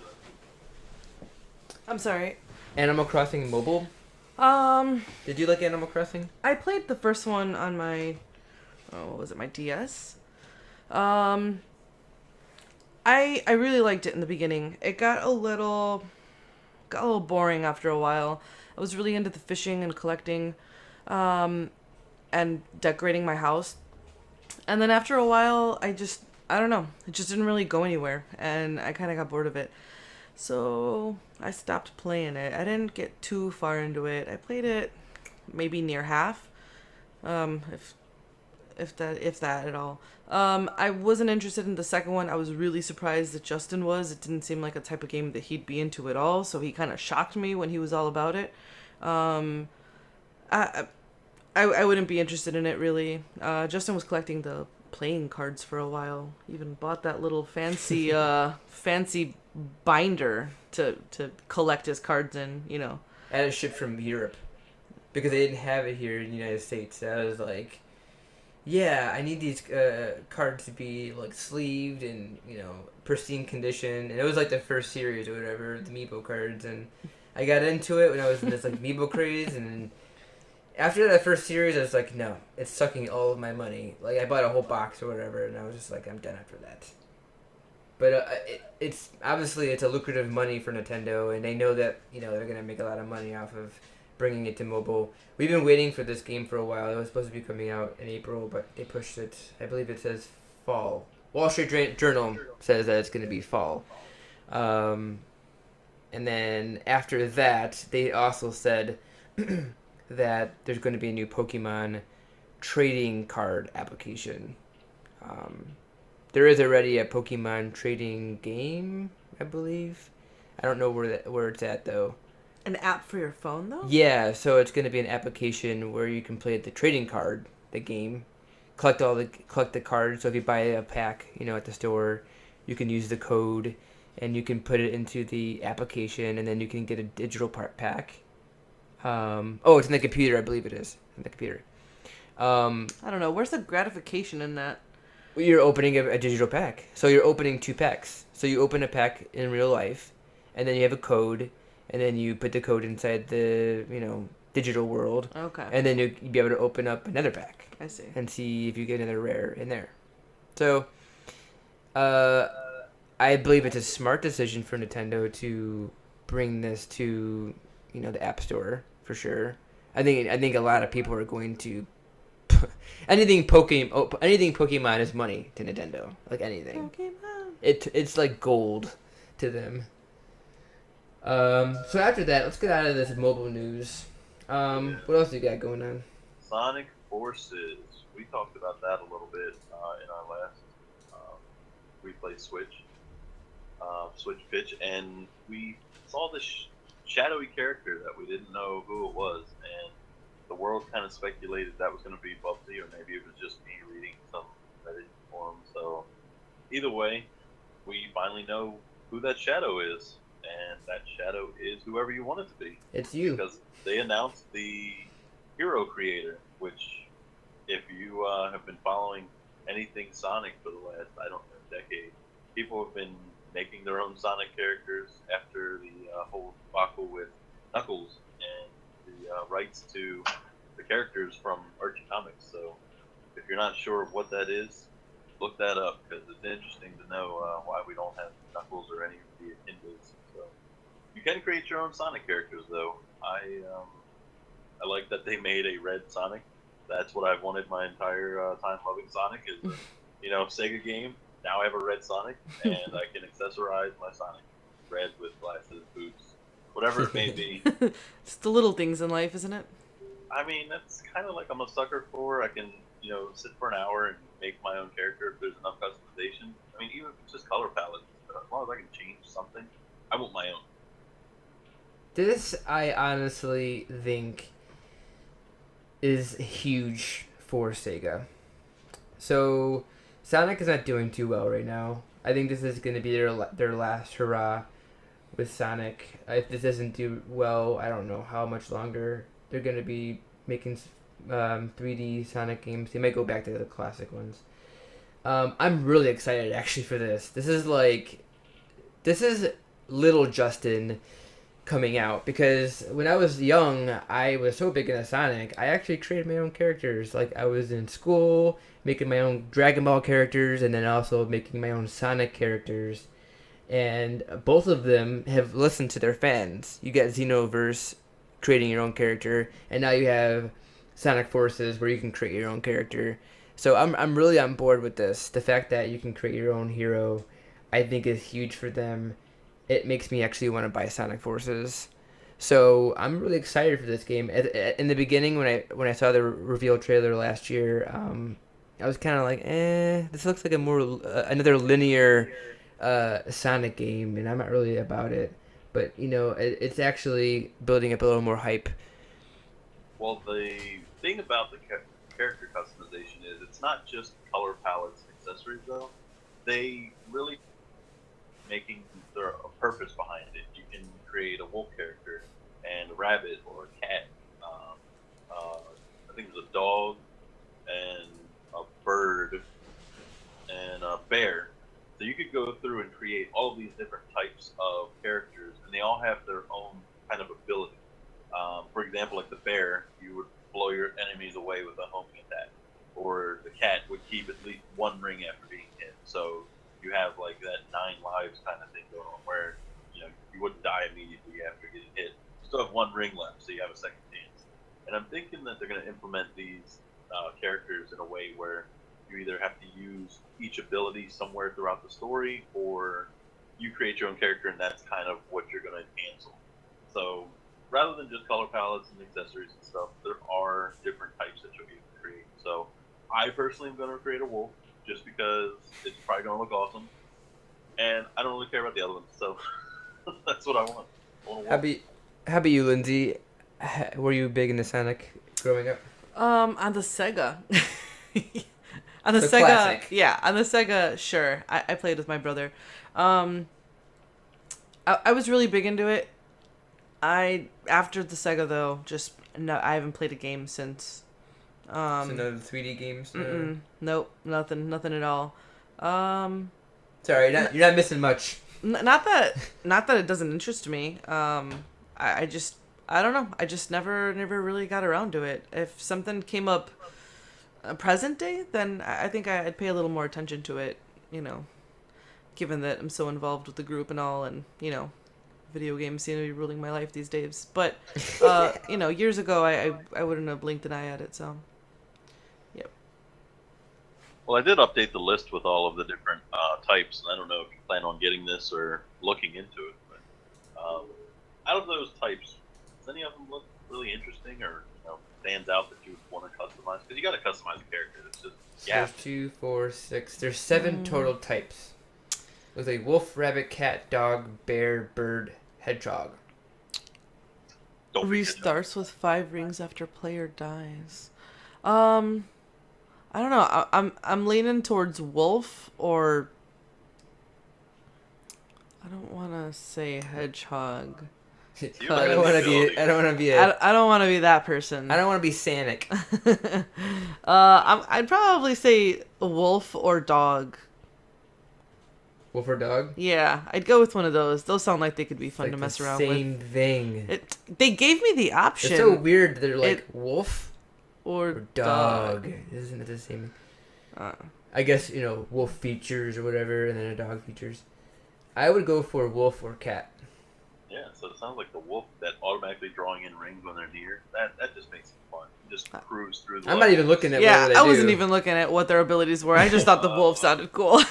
Speaker 3: I'm sorry.
Speaker 2: Animal Crossing mobile. Did you like Animal Crossing?
Speaker 3: I played the first one on my, what was it, my DS? I really liked it in the beginning. It got a little boring after a while. I was really into the fishing and collecting, and decorating my house. And then after a while, I don't know, it just didn't really go anywhere, and I kind of got bored of it. So I stopped playing it. I didn't get too far into it. I played it maybe near half. If if that at all. I wasn't interested in the second one. I was really surprised that Justin was. It didn't seem like a type of game that he'd be into at all. So he kind of shocked me when he was all about it. Um, I, I wouldn't be interested in it really. Justin was collecting the playing cards for a while. Even bought that little fancy fancy binder to collect his cards in. You know.
Speaker 2: I had it shipped from Europe because they didn't have it here in the United States. So I was like, yeah, I need these cards to be like sleeved and pristine condition. And it was like the first series or whatever, the Amiibo cards, and I got into it when I was in this like Amiibo craze, and then after that first series, I was like, no, it's sucking all of my money. Like I bought a whole box or whatever, and I was just like, I'm done after that. But it's obviously it's a lucrative money for Nintendo, and they know that they're gonna make a lot of money off of bringing it to mobile. We've been waiting for this game for a while. It was supposed to be coming out in April, but they pushed it. I believe it says fall. Wall Street Journal says that it's gonna be fall. And then after that, they also said that there's going to be a new Pokemon trading card application. There is already a Pokemon trading game, I believe. I don't know where it's at though.
Speaker 3: An app for your phone though?
Speaker 2: Yeah, so it's going to be an application where you can play the trading card, the game, collect the cards. So if you buy a pack, at the store, you can use the code and you can put it into the application, and then you can get a digital pack. It's in the computer, I believe it is. In the computer.
Speaker 3: I don't know. Where's the gratification in that?
Speaker 2: You're opening a digital pack. So you're opening 2 packs. So you open a pack in real life, and then you have a code, and then you put the code inside the, digital world.
Speaker 3: Okay.
Speaker 2: And then you'll be able to open up another pack.
Speaker 3: I see.
Speaker 2: And see if you get another rare in there. So, I believe it's a smart decision for Nintendo to bring this to, the App Store. For sure, I think a lot of people are going to anything Pokemon is money to Nintendo. Like anything,
Speaker 3: Pokemon.
Speaker 2: It's like gold to them. So after that, let's get out of this mobile news. What else do you got going on?
Speaker 1: Sonic Forces. We talked about that a little bit in our last replay Switch pitch, and we saw this shadowy character that we didn't know who it was, and the world kind of speculated that was going to be Bubsy, or maybe it was just me reading some Reddit forum. So either way, we finally know who that shadow is, and that shadow is whoever you want it to be.
Speaker 2: It's you.
Speaker 1: Because they announced the hero creator, which if you have been following anything Sonic for the last, I don't know, decade, people have been making their own Sonic characters after the whole debacle with Knuckles and the rights to the characters from Archie Comics. So if you're not sure what that is, look that up, because it's interesting to know why we don't have Knuckles or any of the Kindles. So you can create your own Sonic characters, though. I like that they made a red Sonic. That's what I've wanted my entire time loving Sonic, is a Sega game. Now I have a red Sonic, and I can accessorize my Sonic red with glasses, boots, whatever it may be.
Speaker 3: It's the little things in life, isn't it?
Speaker 1: I mean, that's kind of like I'm a sucker for. I can, sit for an hour and make my own character if there's enough customization. I mean, even if it's just color palettes, but as long as I can change something, I want my own.
Speaker 2: This, I honestly think, is huge for Sega. So Sonic is not doing too well right now. I think this is going to be their last hurrah with Sonic. If this doesn't do well, I don't know how much longer they're going to be making 3D Sonic games. They might go back to the classic ones. I'm really excited actually for this. This is little Justin coming out, because when I was young, I was so big into Sonic, I actually created my own characters. Like, I was in school making my own Dragon Ball characters, and then also making my own Sonic characters, and both of them have listened to their fans. You got Xenoverse creating your own character, and now you have Sonic Forces where you can create your own character. So I'm really on board with this. The fact that you can create your own hero, I think, is huge for them. It makes me actually want to buy Sonic Forces. So I'm really excited for this game. In the beginning, when I saw the reveal trailer last year, I was kind of like, this looks like a more another linear Sonic game, and I'm not really about it. But it's actually building up a little more hype.
Speaker 1: Well, the thing about the character customization is it's not just color palettes and accessories, though. They really making there a purpose behind it. You can create a wolf character and a rabbit or a cat. I think there's a dog and a bird and a bear. So you could go through and create all of these different types of characters, and they all have their own kind of ability. For example, like the bear, you would blow your enemies away with a homing attack, or the cat would keep at least one ring after being hit. So you have like that 9 lives kind of thing going on, where you wouldn't die immediately after getting hit. You still have one ring left, so you have a second chance. And I'm thinking that they're going to implement these characters in a way where you either have to use each ability somewhere throughout the story, or you create your own character, and that's kind of what you're going to cancel. So rather than just color palettes and accessories and stuff, there are different types that you'll be able to create. So I personally am going to create a wolf just because it's probably going to look awesome, and I don't really care about the other ones. So that's what I want. I want a wolf.
Speaker 2: How about you, Lindsay? Were you big into Sonic growing up?
Speaker 3: On the Sega. On the
Speaker 2: So
Speaker 3: Sega,
Speaker 2: classic.
Speaker 3: yeah, on the Sega, sure. I played with my brother. I was really big into it. After the Sega though, just no, I haven't played a game since.
Speaker 2: So none of the 3D games.
Speaker 3: Nope, nothing at all.
Speaker 2: Sorry, you're not missing much.
Speaker 3: Not that it doesn't interest me. I just I don't know. I just never really got around to it. If something came up present day, then I think I'd pay a little more attention to it. Given that I'm so involved with the group and all, and video games seem to be ruling my life these days. But years ago, I wouldn't have blinked an eye at it. So, yep.
Speaker 1: Well, I did update the list with all of the different types, and I don't know if you plan on getting this or looking into it. But out of those types, does any of them look really interesting or stands out that you would want to customize? Because you got to customize the character. It's just
Speaker 2: There's 2, 4, 6. There's 7 total types. There's a wolf, rabbit, cat, dog, bear, bird, hedgehog.
Speaker 3: Restarts with 5 rings after player dies. I don't know. I'm leaning towards wolf, or I don't want to say hedgehog.
Speaker 2: I don't want to be. I don't want to be.
Speaker 3: I don't want to be that person.
Speaker 2: I don't want to be Sonic.
Speaker 3: I'd probably say wolf or dog.
Speaker 2: Wolf or dog?
Speaker 3: Yeah, I'd go with one of those. Those sound like they could be fun
Speaker 2: like
Speaker 3: to mess
Speaker 2: the
Speaker 3: around
Speaker 2: same
Speaker 3: with.
Speaker 2: Thing.
Speaker 3: They gave me the option.
Speaker 2: It's so weird. They're like wolf
Speaker 3: or
Speaker 2: dog. Isn't it the same? I guess wolf features or whatever, and then a dog features. I would go for wolf or cat.
Speaker 1: Yeah, so it sounds like the wolf that automatically drawing in rings when they're near. That just makes it fun. You just cruise through the
Speaker 2: I'm not even looking at what they do.
Speaker 3: I wasn't even looking at what their abilities were. I just thought the wolf sounded cool.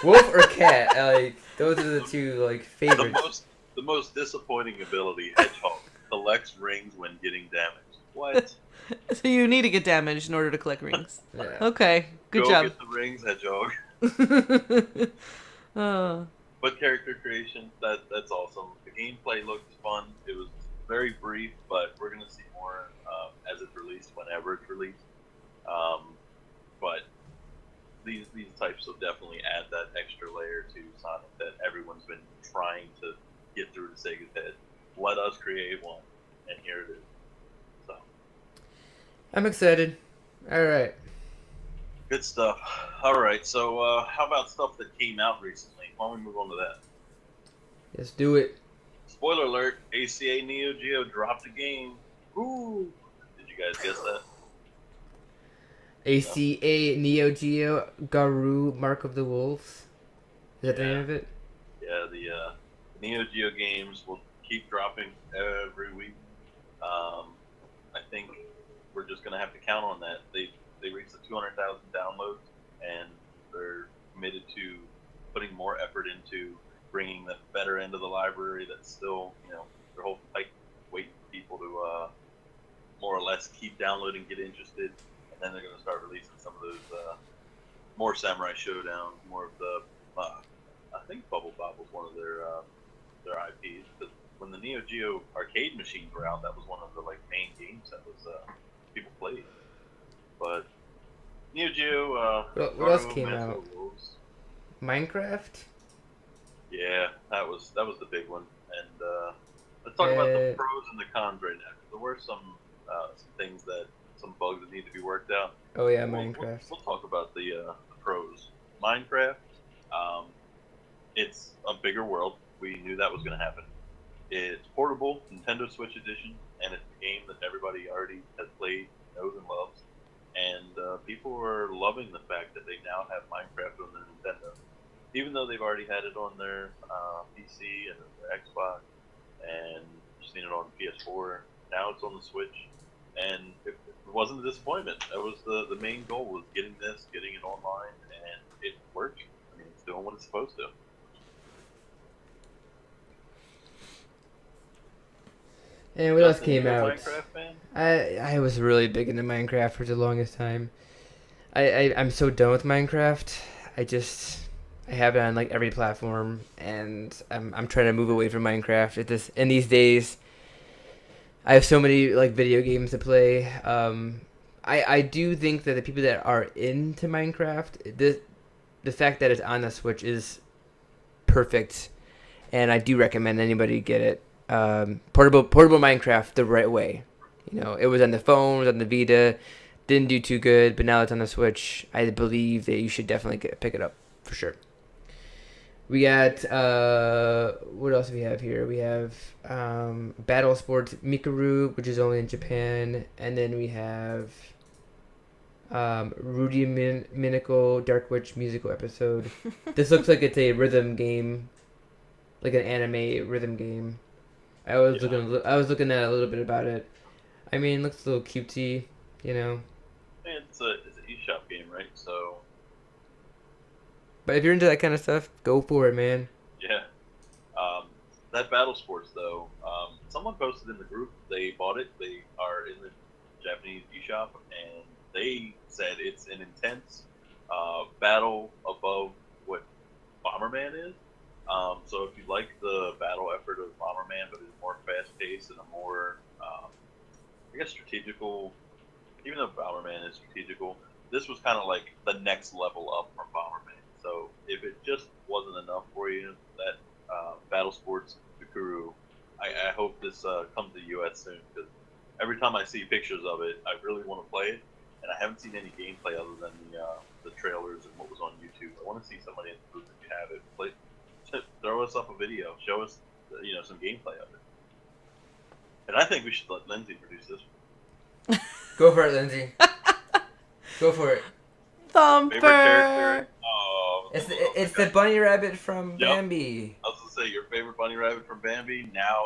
Speaker 2: Wolf or cat? Those are the two favorites.
Speaker 1: The most disappointing ability, Hedgehog, collects rings when getting damaged. What?
Speaker 3: So you need to get damaged in order to collect rings.
Speaker 2: Yeah.
Speaker 3: Okay, good
Speaker 1: Go
Speaker 3: job.
Speaker 1: get the rings, Hedgehog.
Speaker 3: Oh.
Speaker 1: But character creation, that's awesome. The gameplay looked fun. It was very brief, but we're gonna see more as it's released, whenever it's released. But these types will definitely add that extra layer to Sonic that everyone's been trying to get through to Sega's head. Let us create one, and here it is. So
Speaker 2: I'm excited. All right.
Speaker 1: good stuff. All right, so how about stuff that came out recently? Why don't we move on to that?
Speaker 2: Let's do it.
Speaker 1: Spoiler alert: ACA Neo Geo dropped a game. Ooh! Did you guys guess that?
Speaker 2: ACA Neo Geo Garou Mark of the Wolves. Is that the name of it?
Speaker 1: Yeah, the Neo Geo games will keep dropping every week. I think we're just gonna have to count on that. They reached the 200,000 downloads, and they're committed to putting more effort into bringing the better end of the library. That's still, their whole fight, waiting for people to more or less keep downloading, get interested, and then they're going to start releasing some of those more Samurai Showdown, more of the. I think Bubble Bop was one of their IPs. Because when the Neo Geo arcade machines were out, that was one of the like main games that was people played. But Neo Geo.
Speaker 2: What else came out? Minecraft.
Speaker 1: Yeah, that was the big one. And let's talk about the pros and the cons right now. There were some things some bugs that need to be worked out.
Speaker 2: Oh yeah, Minecraft.
Speaker 1: We'll talk about the pros. Minecraft. It's a bigger world. We knew that was going to happen. It's portable, Nintendo Switch edition, and it's a game that everybody already has played, knows, and loves. And people are loving the fact that they now have Minecraft on their Nintendo, even though they've already had it on their PC and their Xbox, and seen it on PS4. Now it's on the Switch, and it wasn't a disappointment. That was the main goal, was getting it online, and it worked. I mean, it's doing what it's supposed to.
Speaker 2: And what else came out?
Speaker 1: Minecraft fan?
Speaker 2: I was really big into Minecraft for the longest time. I'm so done with Minecraft. I have it on like every platform, and I'm trying to move away from Minecraft. In these days, I have so many like video games to play. I do think that the people that are into Minecraft, the fact that it's on the Switch is perfect, and I do recommend anybody get it. Portable Minecraft the right way. You know, it was on the phone, it was on the Vita, didn't do too good, but now it's on the Switch. I believe that you should definitely pick it up for sure. We got what else do we have here? We have Battle Sports Mikaru, which is only in Japan, and then we have Rudy Minical Dark Witch musical episode. This looks like it's a rhythm game, like an anime rhythm game. I was looking at a little bit about it. I mean, it looks a little cutesy, you know.
Speaker 1: It's an eShop game, right? So.
Speaker 2: But if you're into that kind of stuff, go for it, man.
Speaker 1: Yeah. That Battle Sports, though, someone posted in the group. They bought it. They are in the Japanese eShop, and they said it's an intense battle above what Bomberman is. So if you like the battle effort of Bomberman, but it's more fast-paced and a more, I guess, strategical, even though Bomberman is strategical, this was kind of like the next level up from Bomberman. So if it just wasn't enough for you, that Battle Sports Mikuru, I hope this comes to the U.S. soon, because every time I see pictures of it, I really want to play it, and I haven't seen any gameplay other than the trailers and what was on YouTube. I want to see somebody in the group, if you have it, play. Throw us up a video. Show us, some gameplay of it. And I think we should let Lindsay produce this one.
Speaker 2: Go for it, Lindsay. Go for it.
Speaker 3: Thumper.
Speaker 1: Favorite character? Oh,
Speaker 2: it's the bunny rabbit from Bambi.
Speaker 1: I was gonna say your favorite bunny rabbit from Bambi. Now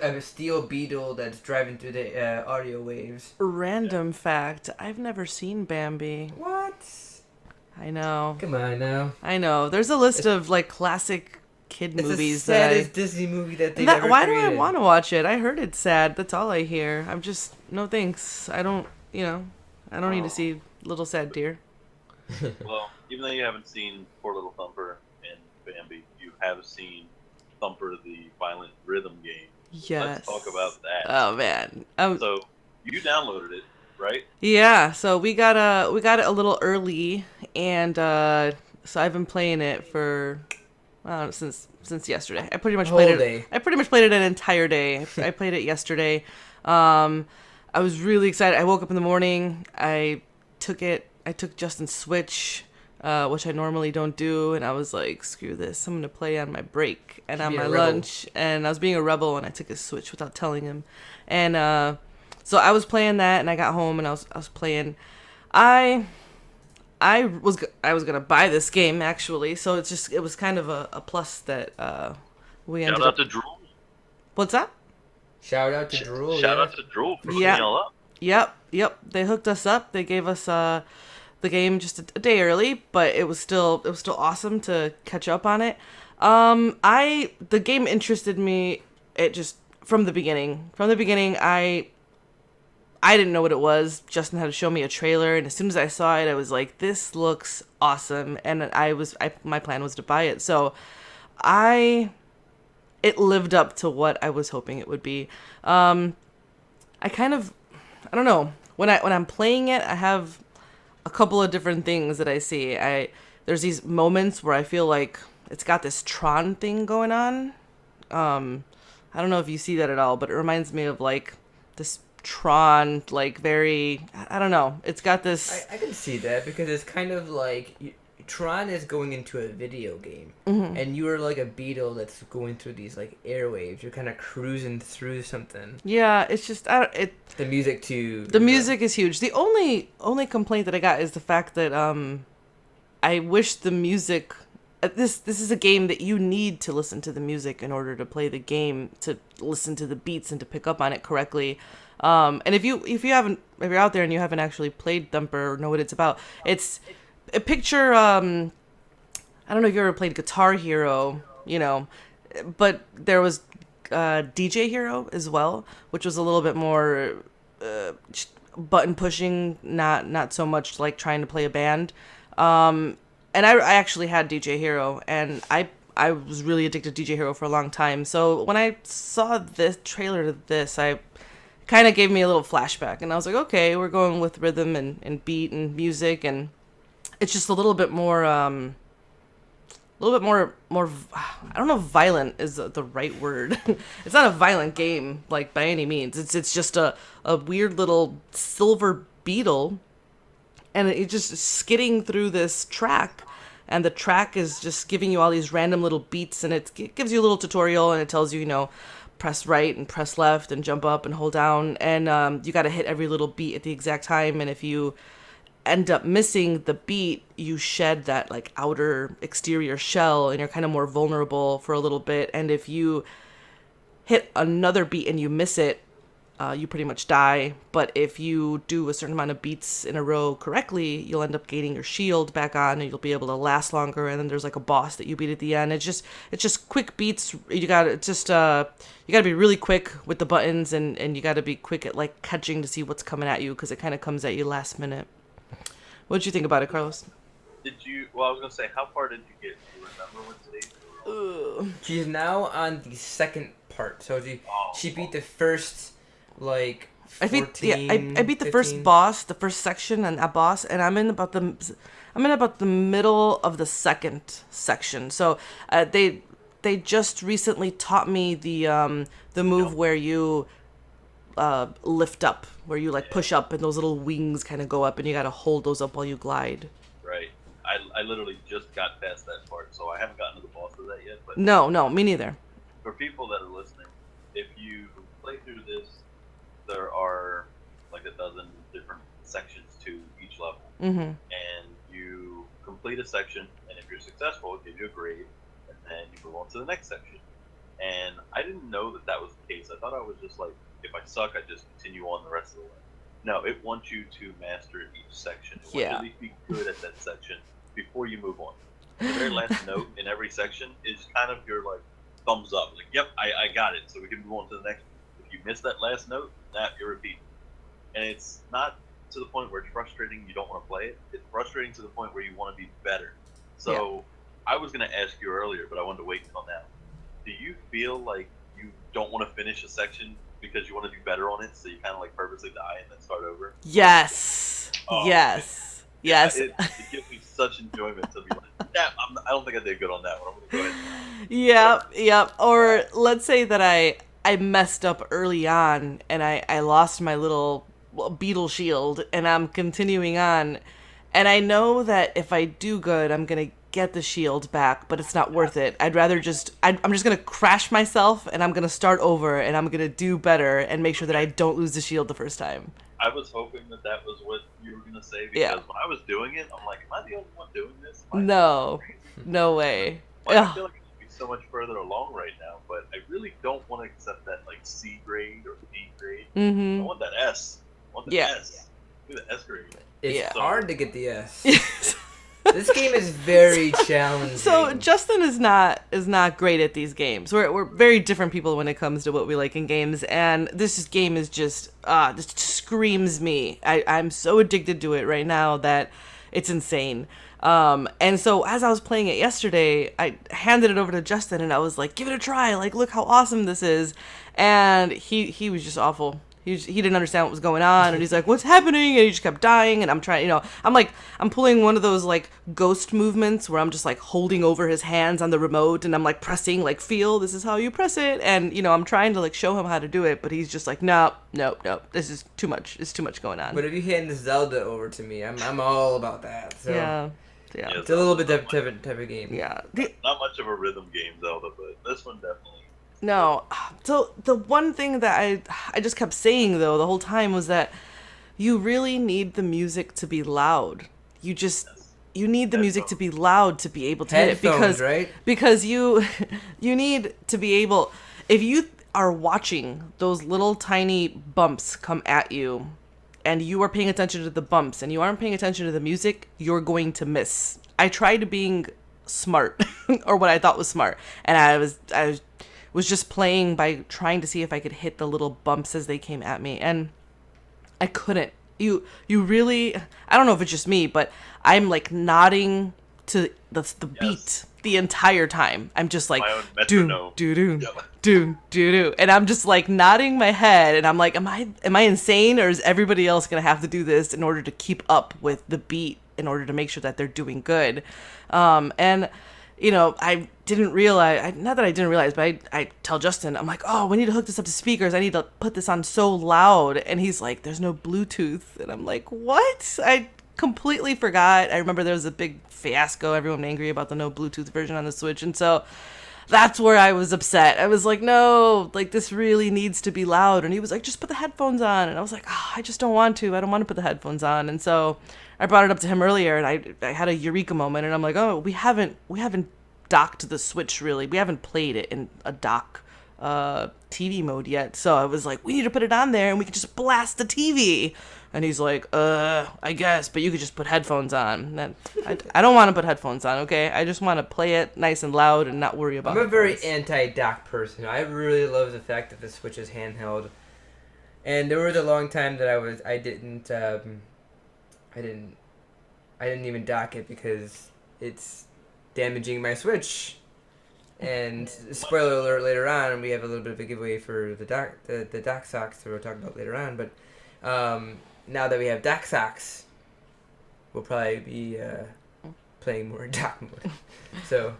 Speaker 1: in
Speaker 2: a steel beetle that's driving through the audio waves.
Speaker 3: Random fact: I've never seen Bambi.
Speaker 2: What?
Speaker 3: I know.
Speaker 2: Come on now.
Speaker 3: I know. There's a list of like classic kid movies
Speaker 2: it's the saddest Disney movie that they've ever
Speaker 3: why
Speaker 2: created.
Speaker 3: do I want to watch it? I heard it's sad. That's all I hear. I'm just no thanks. I don't need to see little sad deer.
Speaker 1: Well, even though you haven't seen Poor Little Thumper and Bambi, you have seen Thumper the Violent Rhythm game.
Speaker 3: Yes.
Speaker 1: Let's talk about that.
Speaker 3: Oh man.
Speaker 1: So you downloaded it, right?
Speaker 3: Yeah. So we got it a little early, and so I've been playing it for since yesterday. I pretty much played it. I pretty much played it an entire day. I played it yesterday. I was really excited. I woke up in the morning. I took Justin's Switch, which I normally don't do, and I was like, screw this. I'm gonna play on my break and on my lunch. And I was being a rebel, and I took his Switch without telling him. And so I was playing that, and I got home, and I was playing. I was gonna buy this game actually, so it was kind of a plus that we ended up.
Speaker 1: Shout out to Drool.
Speaker 3: What's that?
Speaker 2: Shout out to Drool.
Speaker 1: Shout out to Drool for hooking all up.
Speaker 3: Yep. They hooked us up. They gave us the game just a day early, but it was still awesome to catch up on it. The game interested me. It just from the beginning. I I didn't know what it was. Justin had to show me a trailer, and as soon as I saw it, I was like, "This looks awesome!" And my plan was to buy it. So, it lived up to what I was hoping it would be. I don't know. When I'm playing it, I have a couple of different things that I see. There's these moments where I feel like it's got this Tron thing going on. I don't know if you see that at all, but it reminds me of like this Tron, like very, I don't know. It's got this.
Speaker 2: I can see that because it's kind of like Tron is going into a video game, and you are like a beetle that's going through these like airwaves. You're kind of cruising through something.
Speaker 3: Yeah, it's just
Speaker 2: the music too.
Speaker 3: The music is huge. The only complaint that I got is the fact that I wish the music. This is a game that you need to listen to the music in order to play the game, to listen to the beats and to pick up on it correctly. And if you're out there and you haven't actually played Thumper or know what it's about, it's a picture. I don't know if you ever played Guitar Hero, but there was DJ Hero as well, which was a little bit more button pushing, not so much like trying to play a band. And I actually had DJ Hero, and I was really addicted to DJ Hero for a long time. So when I saw this trailer to this, I kind of gave me a little flashback, and I was like, okay, we're going with rhythm and beat and music, and it's just a little bit more, I don't know if violent is the right word. It's not a violent game, like, by any means. It's just a weird little silver beetle, and it's just skidding through this track, and the track is just giving you all these random little beats, and it gives you a little tutorial, and it tells you, press right and press left and jump up and hold down, and you got to hit every little beat at the exact time, and if you end up missing the beat, you shed that like outer exterior shell, and you're kind of more vulnerable for a little bit, and if you hit another beat and you miss it, you pretty much die. But if you do a certain amount of beats in a row correctly, you'll end up gaining your shield back on, and you'll be able to last longer. And then there's like a boss that you beat at the end. It's just quick beats. You got to be really quick with the buttons, and you got to be quick at like catching to see what's coming at you, because it kind of comes at you last minute. What did you think about it, Carlos?
Speaker 1: Well, I was gonna say, how far did you get? Do you remember what stage?
Speaker 2: She's now on the second part, so she beat the first. Like 14,
Speaker 3: I beat the
Speaker 2: 15.
Speaker 3: first boss, the first section, and that boss, and I'm in about the middle of the second section. So they just recently taught me the move where you lift up, where you like push up, and those little wings kind of go up, and you got to hold those up while you glide.
Speaker 1: Right. I literally just got past that part, so I haven't gotten to the boss of that yet. But
Speaker 3: No, me neither.
Speaker 1: For people that are listening, if you play through this, there are like a dozen different sections to each level, and you complete a section, and if you're successful, it gives you a grade, and then you move on to the next section. And I didn't know that was the case. I thought I was just like, if I suck, I just continue on the rest of the way. No, it wants you to master each section. It wants you to at least be good at that section before you move on. The very last note in every section is kind of your like thumbs up, like, yep, I got it, so we can move on to the next one. If you miss that last note, you're repeating. And it's not to the point where it's frustrating, you don't want to play it. It's frustrating to the point where you want to be better. So I was going to ask you earlier, but I wanted to wait until now. Do you feel like you don't want to finish a section because you want to do better on it, so you kind of like purposely die and then start over?
Speaker 3: Yes. Yes. Yes.
Speaker 1: It gives me such enjoyment to be like, I don't think I did good on that one. I'm going to go ahead.
Speaker 3: Yep. Or let's say that I messed up early on, and I lost my little beetle shield, and I'm continuing on, and I know that if I do good, I'm gonna get the shield back, but it's not worth it. I'm just gonna crash myself, and I'm gonna start over, and I'm gonna do better and make sure that I don't lose the shield the first time.
Speaker 1: I was hoping that was what you were gonna say, because when I was doing it, I'm like, am I the only one doing this?
Speaker 3: No way.
Speaker 1: Like, I feel like so much further along right now, but I really don't want to accept that like C grade or D grade. I want that S. I want the S. Give me the S grade.
Speaker 2: It's hard to get the S. This game is very challenging.
Speaker 3: So Justin is not great at these games. We're very different people when it comes to what we like in games, and this game is just this screams me. I'm so addicted to it right now that it's insane. And so as I was playing it yesterday, I handed it over to Justin and I was like, give it a try. Like, look how awesome this is. And he was just awful. He didn't understand what was going on. And he's like, what's happening? And he just kept dying. And I'm trying, I'm pulling one of those like ghost movements where I'm just like holding over his hands on the remote and I'm like pressing, like, feel, this is how you press it. And, I'm trying to like show him how to do it, but he's just like, nope. This is too much. It's too much going on.
Speaker 2: But if you hand the Zelda over to me, I'm all about that. So.
Speaker 3: Yeah.
Speaker 2: It's a little bit different type of game.
Speaker 3: Yeah.
Speaker 1: Not much of a rhythm game, Zelda, but this one definitely.
Speaker 3: No. So the one thing that I just kept saying, though, the whole time was that you really need the music to be loud. You need the music to be loud to be able to hit it. Because you need to be able, if you are watching those little tiny bumps come at you, and you are paying attention to the bumps and you aren't paying attention to the music, you're going to miss. I tried being smart, or what I thought was smart, and I was just playing by trying to see if I could hit the little bumps as they came at me, and I couldn't. You really, I don't know if it's just me, but I'm like nodding to the beat the entire time. I'm just like, do do, and I'm just like nodding my head, and I'm like, am I insane, or is everybody else gonna have to do this in order to keep up with the beat, in order to make sure that they're doing good? And I didn't realize, not that I didn't realize, but I tell Justin, I'm like, oh, we need to hook this up to speakers. I need to put this on so loud. And he's like, there's no Bluetooth. And I'm like, what? I completely forgot. I remember there was a big fiasco, everyone angry about the no Bluetooth version on the Switch. And so that's where I was upset. I was like, no, like, this really needs to be loud. And he was like, just put the headphones on. And I was like, oh, I just don't want to. I don't want to put the headphones on. And so I brought it up to him earlier, and I had a eureka moment, and I'm like, oh, we haven't docked the Switch, really. We haven't played it in a dock TV mode yet. So I was like, we need to put it on there, and we can just blast the TV. And he's like, I guess, but you could just put headphones on. I don't want to put headphones on, okay? I just want to play it nice and loud and not worry about it.
Speaker 2: I'm a very anti-dock person. I really love the fact that the Switch is handheld. And there was a long time that I didn't even dock it because it's damaging my Switch. And spoiler alert, later on, we have a little bit of a giveaway for the dock socks that we'll talk about later on. But now that we have dock socks, we'll probably be playing more in dock mode. So.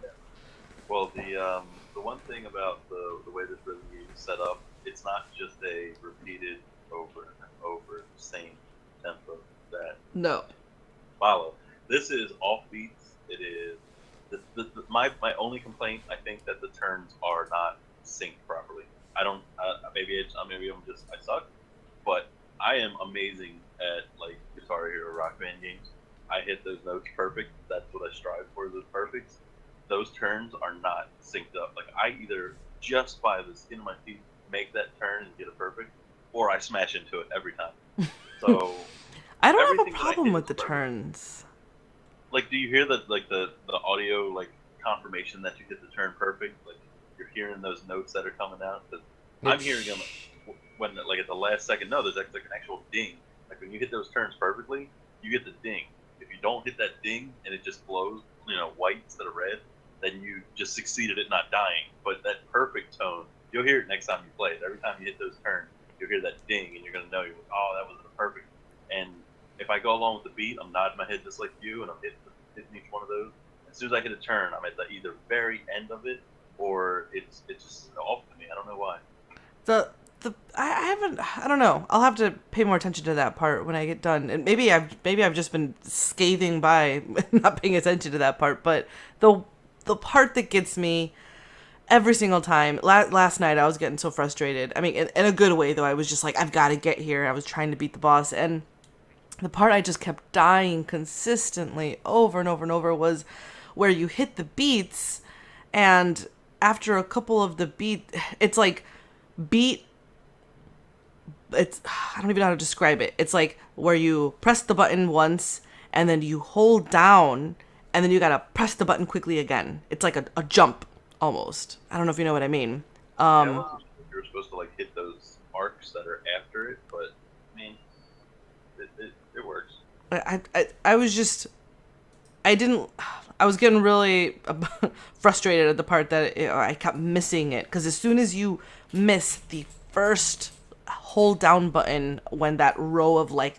Speaker 1: Well, the one thing about the way this rhythm game is set up, it's not just a repeated over and over same tempo that follow. This is off beats. It is my only complaint. I think that the turns are not synced properly. I don't. Maybe I suck, but I am amazing at like Guitar Hero, Rock Band games. I hit those notes perfect. That's what I strive for. Those perfects. Those turns are not synced up. Like, I either just by the skin of my teeth make that turn and get it perfect, or I smash into it every time. So
Speaker 3: I don't have a problem with the turns.
Speaker 1: Like, do you hear the audio, like, confirmation that you hit the turn perfect? Like, you're hearing those notes that are coming out? I'm hearing them when, like, at the last second. No, there's like an actual ding. Like, when you hit those turns perfectly, you get the ding. If you don't hit that ding and it just glows, white instead of red, then you just succeeded at not dying. But that perfect tone, you'll hear it next time you play it. Every time you hit those turns, you'll hear that ding, and you're going to know, oh, that was perfect. And if I go along with the beat, I'm nodding my head just like you, and I'm hitting each one of those. As soon as I hit a turn, I'm at the either very end of it, or it's just off to me. I don't know why.
Speaker 3: I don't know. I'll have to pay more attention to that part when I get done. And maybe I've just been scathing by not paying attention to that part. But the part that gets me every single time, last night I was getting so frustrated. I mean, in a good way, though. I was just like, I've got to get here. I was trying to beat the boss. And the part I just kept dying consistently over and over and over was where you hit the beats, and after a couple of the it's like beat. I don't even know how to describe it. It's like where you press the button once and then you hold down and then you gotta press the button quickly again. It's like a jump almost. I don't know if you know what I mean.
Speaker 1: I wasn't sure if you were supposed to like hit those arcs that are after it, but I mean, it works.
Speaker 3: I was just I was getting really frustrated at the part that I kept missing it, because as soon as you miss the first hold down button, when that row of like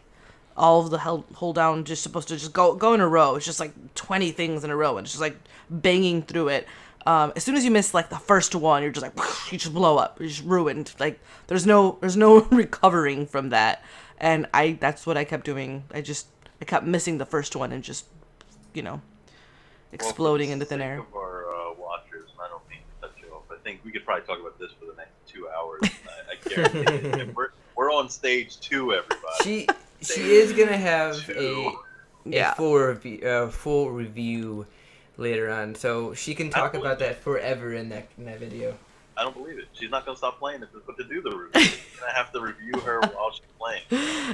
Speaker 3: all of the hold down just supposed to just go in a row, it's just like 20 things in a row, and it's just like banging through it. As soon as you miss like the first one, you're just like you just blow up, you're just ruined. Like there's no recovering from that, and that's what I kept doing. I kept missing the first one and just, exploding into thin air.
Speaker 1: Of our watchers, and I don't mean to cut you off. I think we could probably talk about this for the next 2 hours. I guarantee it. We're on stage 2, everybody.
Speaker 2: She is gonna have
Speaker 1: Two.
Speaker 2: a full review later on, so she can talk about that forever in that video.
Speaker 1: I don't believe it. She's not gonna stop playing it, but to do the review, you're gonna have to review her while she's playing.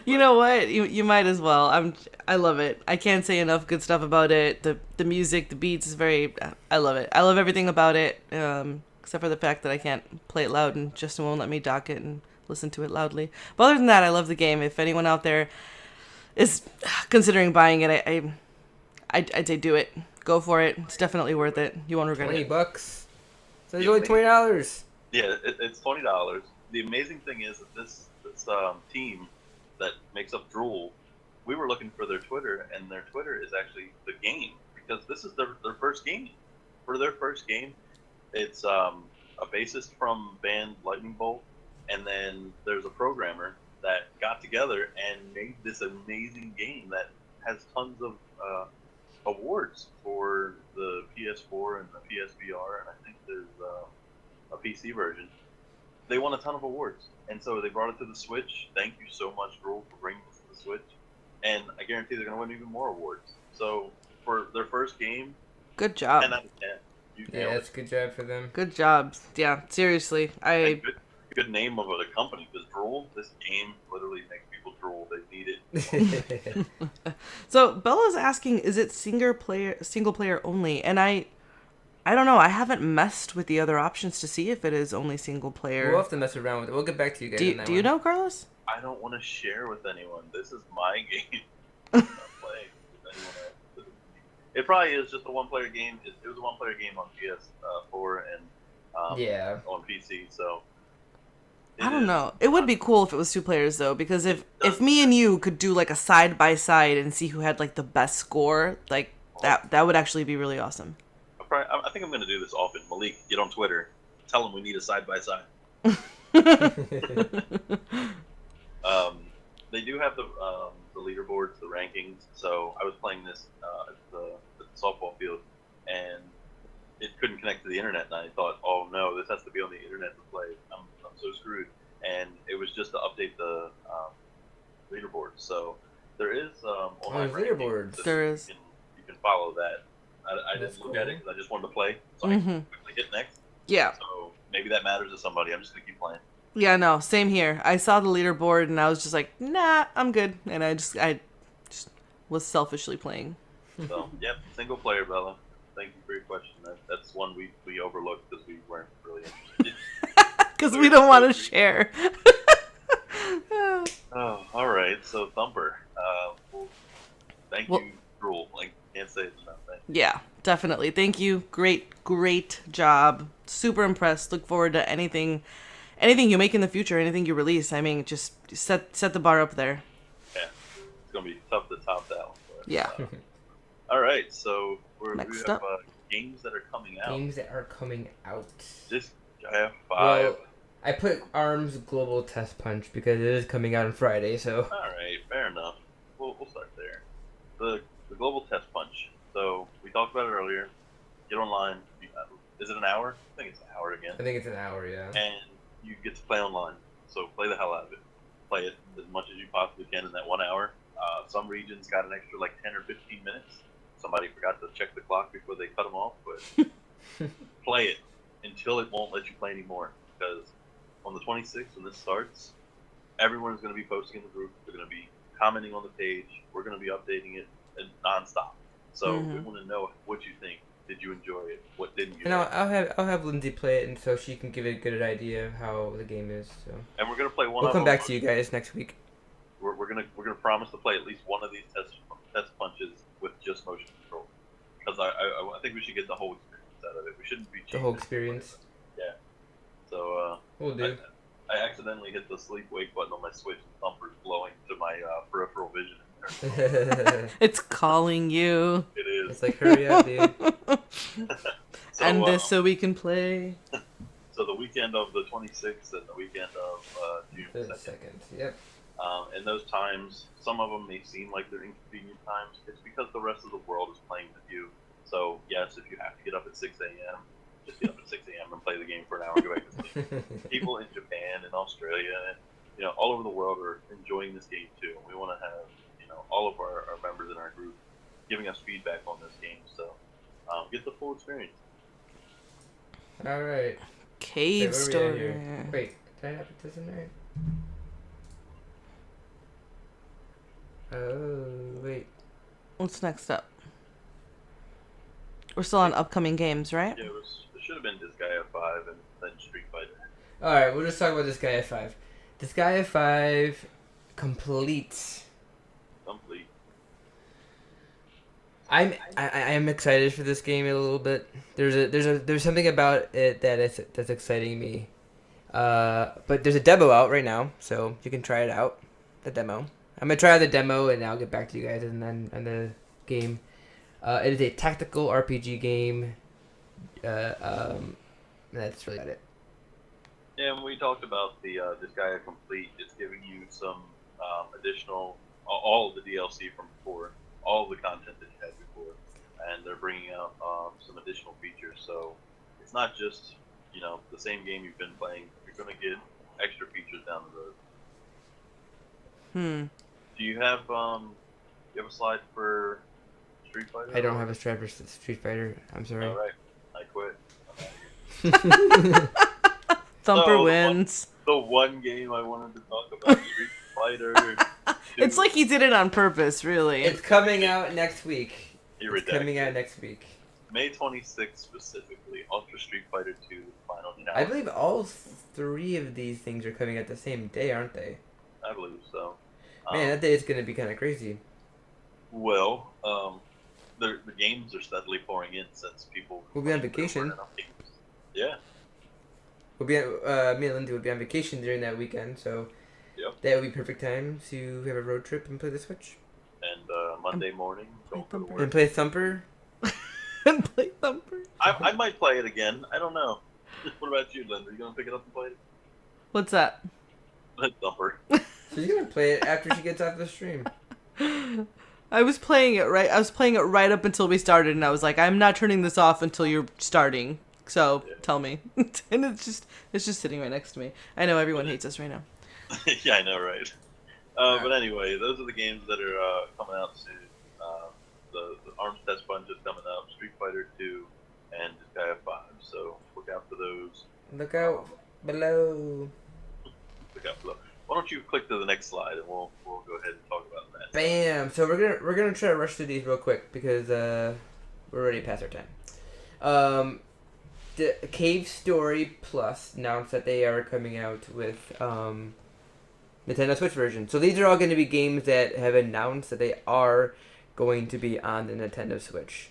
Speaker 3: You know what? You might as well. I love it. I can't say enough good stuff about it. The music, the beats is very. I love it. I love everything about it, except for the fact that I can't play it loud and Justin won't let me dock it and listen to it loudly. But other than that, I love the game. If anyone out there is considering buying it, I'd say do it. Go for it. It's definitely worth it. You won't regret it.
Speaker 2: $20. So it's only $20.
Speaker 1: Yeah, it's $20. The amazing thing is that this team that makes up Drool, we were looking for their Twitter, and their Twitter is actually the game, because this is their first game. For their first game, it's a bassist from band Lightning Bolt, and then there's a programmer that got together and made this amazing game that has tons of awards for the PS4 and the PSVR, and I think there's a PC version. They won a ton of awards, and so they brought it to the Switch. Thank you so much, Drool, for bringing this to the Switch, and I guarantee they're going to win even more awards. So for their first game,
Speaker 3: good job.
Speaker 1: 10 out of 10.
Speaker 2: Yeah, that's a good job for them.
Speaker 3: Good job. Yeah, seriously.
Speaker 1: Good name of the company, because Drool, this game literally makes people drool. They need it.
Speaker 3: So Bella's asking, is it single player only? And I don't know. I haven't messed with the other options to see if it is only single player.
Speaker 2: We'll have to mess around with it. We'll get back to you guys.
Speaker 3: Do you know, Carlos?
Speaker 1: I don't want to share with anyone. This is my game. I'm not playing with anyone else. It probably is just a one-player game. It was a one-player game on PS4 and on PC. So
Speaker 3: I don't know. It would be cool if it was 2 players though, because if me and you could do like a side by side and see who had like the best score, like that would actually be really awesome.
Speaker 1: I think I'm going to do this often. Malik, get on Twitter. Tell them we need a side by side. They do have the leaderboards, the rankings. So I was playing this at the softball field, and it couldn't connect to the internet. And I thought, oh no, this has to be on the internet to play. I'm so screwed. And it was just to update the leaderboards. So there is online
Speaker 2: leaderboards.
Speaker 3: There is.
Speaker 1: You can follow that. I didn't look at it because I just wanted to play, so I can quickly hit next.
Speaker 3: Yeah.
Speaker 1: So maybe that matters to somebody. I'm just gonna keep playing.
Speaker 3: Yeah, no, same here. I saw the leaderboard and I was just like, nah, I'm good, and I just was selfishly playing.
Speaker 1: So yep, single player, Bella. Thank you for your question. That's one we overlooked because we weren't really interested.
Speaker 3: Because we don't want to share.
Speaker 1: Oh, all right. So Thumper, thank you, Drool. Can't say it's enough.
Speaker 3: Yeah, definitely. Thank you. Great job. Super impressed. Look forward to anything you make in the future, anything you release. I mean, just set the bar up there.
Speaker 1: Yeah, it's gonna be tough to top that one. But,
Speaker 3: yeah.
Speaker 1: All right, so we have games that are coming out.
Speaker 2: Games that are coming out.
Speaker 1: Just I have 5.
Speaker 2: Well, I put ARMS Global Test Punch because it is coming out on Friday. So.
Speaker 1: All right, fair enough. We'll start there. The Global Test Punch. So we talked about it earlier. Get online. Is it an hour? I think it's an hour again.
Speaker 2: I think it's an hour, yeah.
Speaker 1: And you get to play online. So play the hell out of it. Play it as much as you possibly can in that 1 hour. Some regions got an extra 10 or 15 minutes. Somebody forgot to check the clock before they cut them off, but play it until it won't let you play anymore. Because on the 26th, when this starts, everyone is going to be posting in the group. They're going to be commenting on the page. We're going to be updating it nonstop. So we want to know what you think. Did you enjoy it? What didn't you?
Speaker 2: And I'll have Lindsay play it, and so she can give a good idea of how the game is. So.
Speaker 1: And we're gonna play one.
Speaker 2: We'll
Speaker 1: of
Speaker 2: come
Speaker 1: them.
Speaker 2: back to you guys next week.
Speaker 1: We're gonna promise to play at least one of these test punches with just motion control, because I think we should get the whole experience out of it. We shouldn't be cheating.
Speaker 2: The whole experience.
Speaker 1: Yeah. So
Speaker 2: we'll do.
Speaker 1: I accidentally hit the sleep wake button on my Switch, and Thumper's blowing to my peripheral vision.
Speaker 3: It's calling you.
Speaker 1: It is.
Speaker 2: It's like, hurry up, dude.
Speaker 1: So,
Speaker 3: and this so we can play.
Speaker 1: So the weekend of the 26th and the weekend of June 2nd.
Speaker 2: Yep.
Speaker 1: And those times, some of them may seem like they're inconvenient times. It's because the rest of the world is playing with you. So yes, if you have to get up at 6 a.m., just get up at 6 a.m. and play the game for an hour and go back to sleep. People in Japan and Australia and all over the world are enjoying this game too. And we want to have all of our members in our group giving us feedback on this game. So get the full experience.
Speaker 2: All right.
Speaker 3: Cave story.
Speaker 2: Wait, did I have this in there? Oh, wait.
Speaker 3: What's next up? We're still on upcoming games, right?
Speaker 1: Yeah, it should have been Disgaea 5 and then Street Fighter.
Speaker 2: Alright, we'll just talk about Disgaea 5. Disgaea 5 complete. I'm excited for this game a little bit. There's something about it that's exciting me. But there's a demo out right now, so you can try it out. The demo. I'm gonna try out the demo and I'll get back to you guys and then on the game. It is a tactical RPG game. That's really about it.
Speaker 1: Yeah, and we talked about the Disgaea Complete. It's giving you some additional, all of the DLC from before, all of the content that you had before, and they're bringing out some additional features. So it's not just the same game you've been playing. You're going to get extra features down the road. Do you have a slide for Street Fighter?
Speaker 2: I don't have a slide for Street Fighter. I'm sorry.
Speaker 1: All right, I quit. I'm out of here.
Speaker 3: Thumper wins.
Speaker 1: The one game I wanted to talk about, Street Fighter 2.
Speaker 3: It's like he did it on purpose, really.
Speaker 2: It's coming out next week.
Speaker 1: It's
Speaker 2: coming out next week.
Speaker 1: May 26th specifically, Ultra Street Fighter 2 Final Challenge.
Speaker 2: I believe all three of these things are coming out the same day, aren't they?
Speaker 1: I believe so.
Speaker 2: Man, that day is going to be kind of crazy.
Speaker 1: Well, the games are steadily pouring in since people...
Speaker 2: We'll be on vacation.
Speaker 1: Yeah.
Speaker 2: We'll be me and Lindsay will be on vacation during that weekend, so that would be perfect time to have a road trip and play the Switch.
Speaker 1: And Monday morning, go for work.
Speaker 2: And play Thumper.
Speaker 3: And play Thumper.
Speaker 1: I might play it again. I don't know. What about you, Linda? Are you going to pick it up and play it?
Speaker 3: What's that?
Speaker 1: Thumper.
Speaker 2: She's going to play it after she gets off the stream.
Speaker 3: I was playing it right up until we started, and I was like, I'm not turning this off until you're starting. So tell me. And it's just sitting right next to me. I know everyone hates us right now.
Speaker 1: Yeah, I know, right? But anyway, those are the games that are coming out soon. The Arms Test Punch is coming out, Street Fighter 2, and Disgaea 5. So look out for those.
Speaker 2: Look out below.
Speaker 1: Look out below. Why don't you click to the next slide and we'll go ahead and talk about that.
Speaker 2: Bam! So we're gonna try to rush through these real quick because we're already past our time. The Cave Story Plus announced that they are coming out with Nintendo Switch version. So these are all going to be games that have announced that they are going to be on the Nintendo Switch.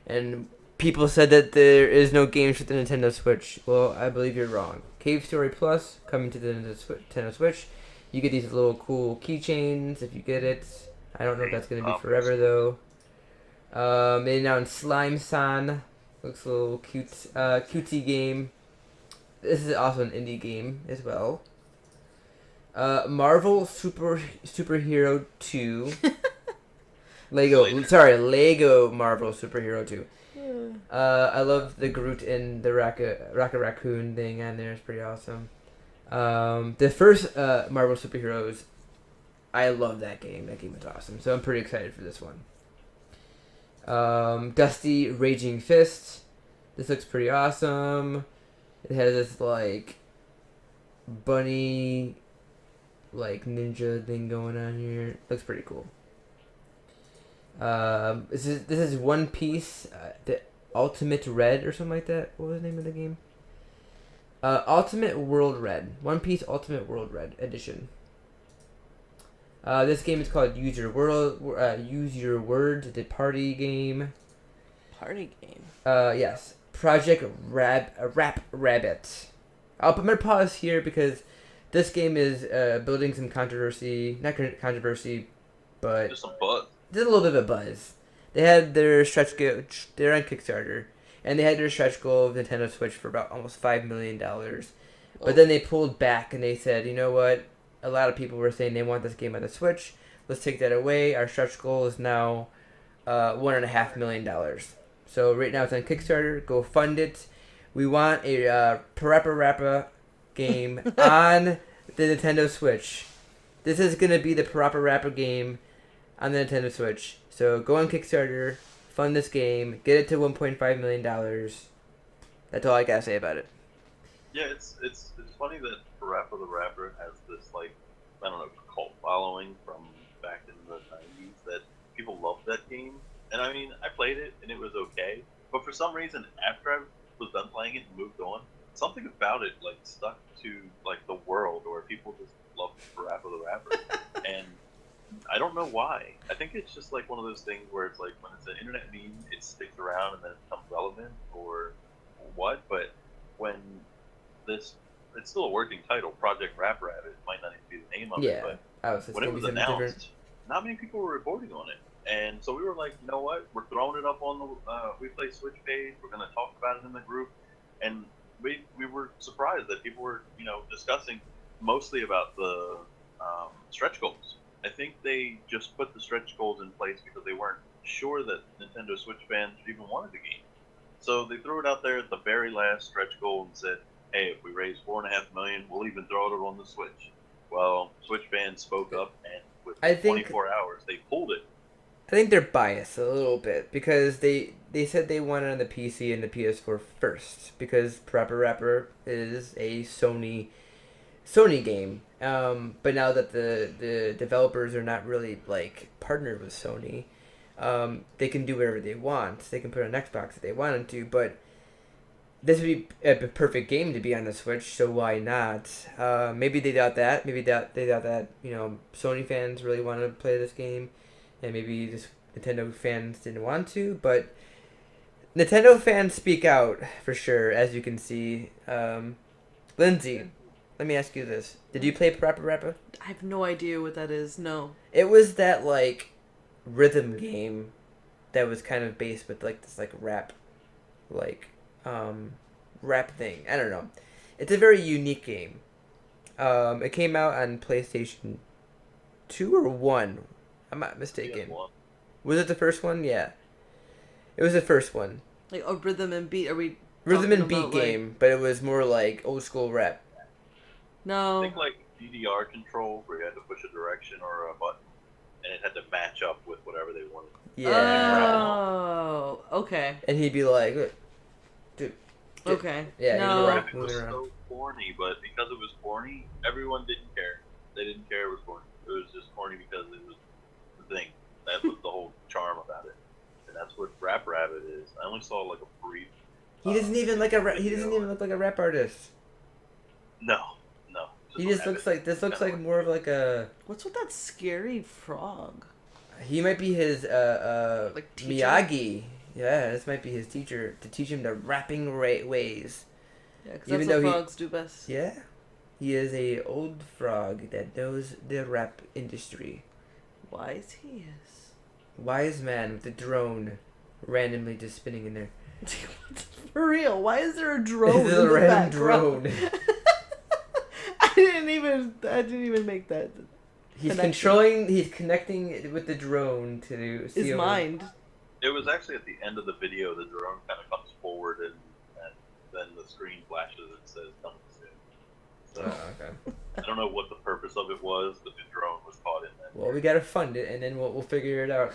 Speaker 2: And people said that there is no games for the Nintendo Switch. Well, I believe you're wrong. Cave Story Plus coming to the Nintendo Switch. You get these little cool keychains if you get it. I don't know if that's going to be forever though. They announced Slime-san. Looks a little cute, cutesy game. This is also an indie game as well. Marvel Superhero 2. Lego Marvel Superhero 2. I love the Groot and the Rocket Raccoon thing on there. It's pretty awesome. The first Marvel Superheroes, I love that game. That game was awesome. So I'm pretty excited for this one. Dusty Raging Fist. This looks pretty awesome. It has this like bunny like ninja thing going on here. Looks pretty cool. This is One Piece, the Ultimate Red or something like that. What was the name of the game? Ultimate World Red. One Piece Ultimate World Red Edition. This game is called Use Your Use Your Words, the party game.
Speaker 3: Party game.
Speaker 2: Yes. Project Rap Rabbit. I'm gonna pause here because this game is building some controversy. Not controversy, but
Speaker 1: Just some buzz.
Speaker 2: just a little bit of a buzz. They had their stretch goal. They're on Kickstarter, and they had their stretch goal of Nintendo Switch for about almost $5 million. But then they pulled back and they said, you know what? A lot of people were saying they want this game on the Switch. Let's take that away. Our stretch goal is now $1.5 million. So right now it's on Kickstarter. Go fund it. We want a Parappa Rappa game on the Nintendo Switch. This is gonna be the Parappa Rappa game on the Nintendo Switch. So go on Kickstarter, fund this game, get it to $1.5 million. That's all I gotta say about it.
Speaker 1: Yeah, it's funny that Parappa the Rapper has this, like, I don't know, cult following from back in the 90s that people love that game. And I mean, I played it and it was okay, but for some reason after I was done playing it and moved on, something about it like stuck to like the world, or people just love Parappa the Rapper. And I don't know why. I think it's just like one of those things where it's like when it's an internet meme, it sticks around and then it becomes relevant or what. But when it's still a working title, Project Rap Rabbit. It might not even be the name of it, but when it was announced, not many people were reporting on it. And so we were like, you know what? We're throwing it up on the We Play Switch page. We're going to talk about it in the group. And we were surprised that people were, discussing mostly about the stretch goals. I think they just put the stretch goals in place because they weren't sure that Nintendo Switch fans even wanted the game. So they threw it out there at the very last stretch goal and said, hey, if we raise $4.5 million, we'll even throw it on the Switch. Well, Switch fans spoke up, and within 24 hours, they pulled it.
Speaker 2: I think they're biased a little bit because they said they wanted on the PC and the PS4 first because Parappa Rapper is a Sony game. But now that the developers are not really like partnered with Sony, they can do whatever they want. They can put it on Xbox if they wanted to, but this would be a perfect game to be on the Switch, so why not? Maybe they thought that. Maybe they thought that Sony fans really wanted to play this game, and maybe just Nintendo fans didn't want to. But Nintendo fans speak out for sure, as you can see. Lindsay, let me ask you this: did you play Parappa Rappa?
Speaker 3: I have no idea what that is. No.
Speaker 2: It was that like rhythm game that was kind of based with like this like rap, like. Rap thing. I don't know. It's a very unique game. It came out on PlayStation 2 or 1. I'm not mistaken. Was it the first one? Yeah. It was the first one.
Speaker 3: Like a rhythm and beat. Are we
Speaker 2: rhythm and beat game, but it was more like old school rap.
Speaker 3: No.
Speaker 1: I think like DDR control, where you had to push a direction or a button, and it had to match up with whatever they wanted.
Speaker 2: Yeah.
Speaker 3: Oh, okay.
Speaker 2: And he'd be like, look, dude.
Speaker 3: Okay.
Speaker 2: Yeah.
Speaker 3: No.
Speaker 1: It was so corny, but because it was corny, everyone didn't care. They didn't care it was corny. It was just corny because it was the thing. That was the whole charm about it, and that's what Rap Rabbit is. I only saw like a brief.
Speaker 2: He doesn't even like he doesn't even look like a rap artist.
Speaker 1: No.
Speaker 2: He just looks like like more of like a.
Speaker 3: What's with that scary frog?
Speaker 2: He might be his
Speaker 3: like
Speaker 2: Miyagi. Yeah, this might be his teacher to teach him the rapping ways.
Speaker 3: Yeah, because that's what frogs do best.
Speaker 2: Yeah, he is a old frog that knows the rap industry.
Speaker 3: Wise he is.
Speaker 2: Wise man with a drone, randomly just spinning in there.
Speaker 3: For real, why is there a drone?
Speaker 2: There's a random drone.
Speaker 3: I didn't even make that.
Speaker 2: He's controlling. He's connecting with the drone to see
Speaker 3: his mind.
Speaker 1: It was actually at the end of the video. The drone kind of comes forward, and then the screen flashes and says "coming soon." So
Speaker 2: okay.
Speaker 1: I don't know what the purpose of it was, but the drone was caught in that.
Speaker 2: Well, we gotta fund it, and then we'll figure it out.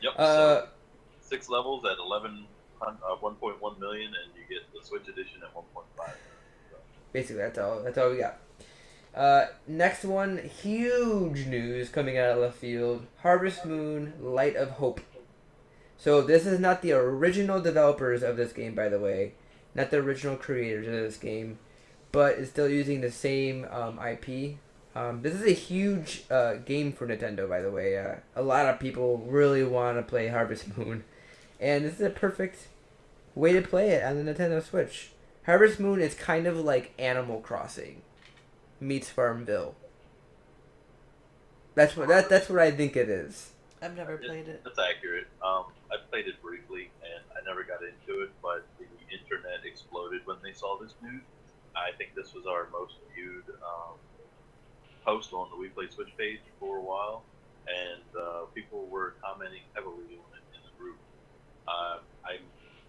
Speaker 1: Yep. So 6 levels at 1.1 million, and you get the Switch edition at 1.5. So.
Speaker 2: Basically, that's all we got. Next one, huge news coming out of left field. Harvest Moon, Light of Hope. So this is not the original developers of this game, by the way. Not the original creators of this game. But it's still using the same IP. This is a huge game for Nintendo, by the way. A lot of people really want to play Harvest Moon. And this is a perfect way to play it on the Nintendo Switch. Harvest Moon is kind of like Animal Crossing meets Farmville. That's what I think it is.
Speaker 3: I've never played it.
Speaker 1: That's accurate. I played it briefly, and I never got into it, but the internet exploded when they saw this news. I think this was our most viewed post on the We Play Switch page for a while, and people were commenting heavily on it in the group. I'm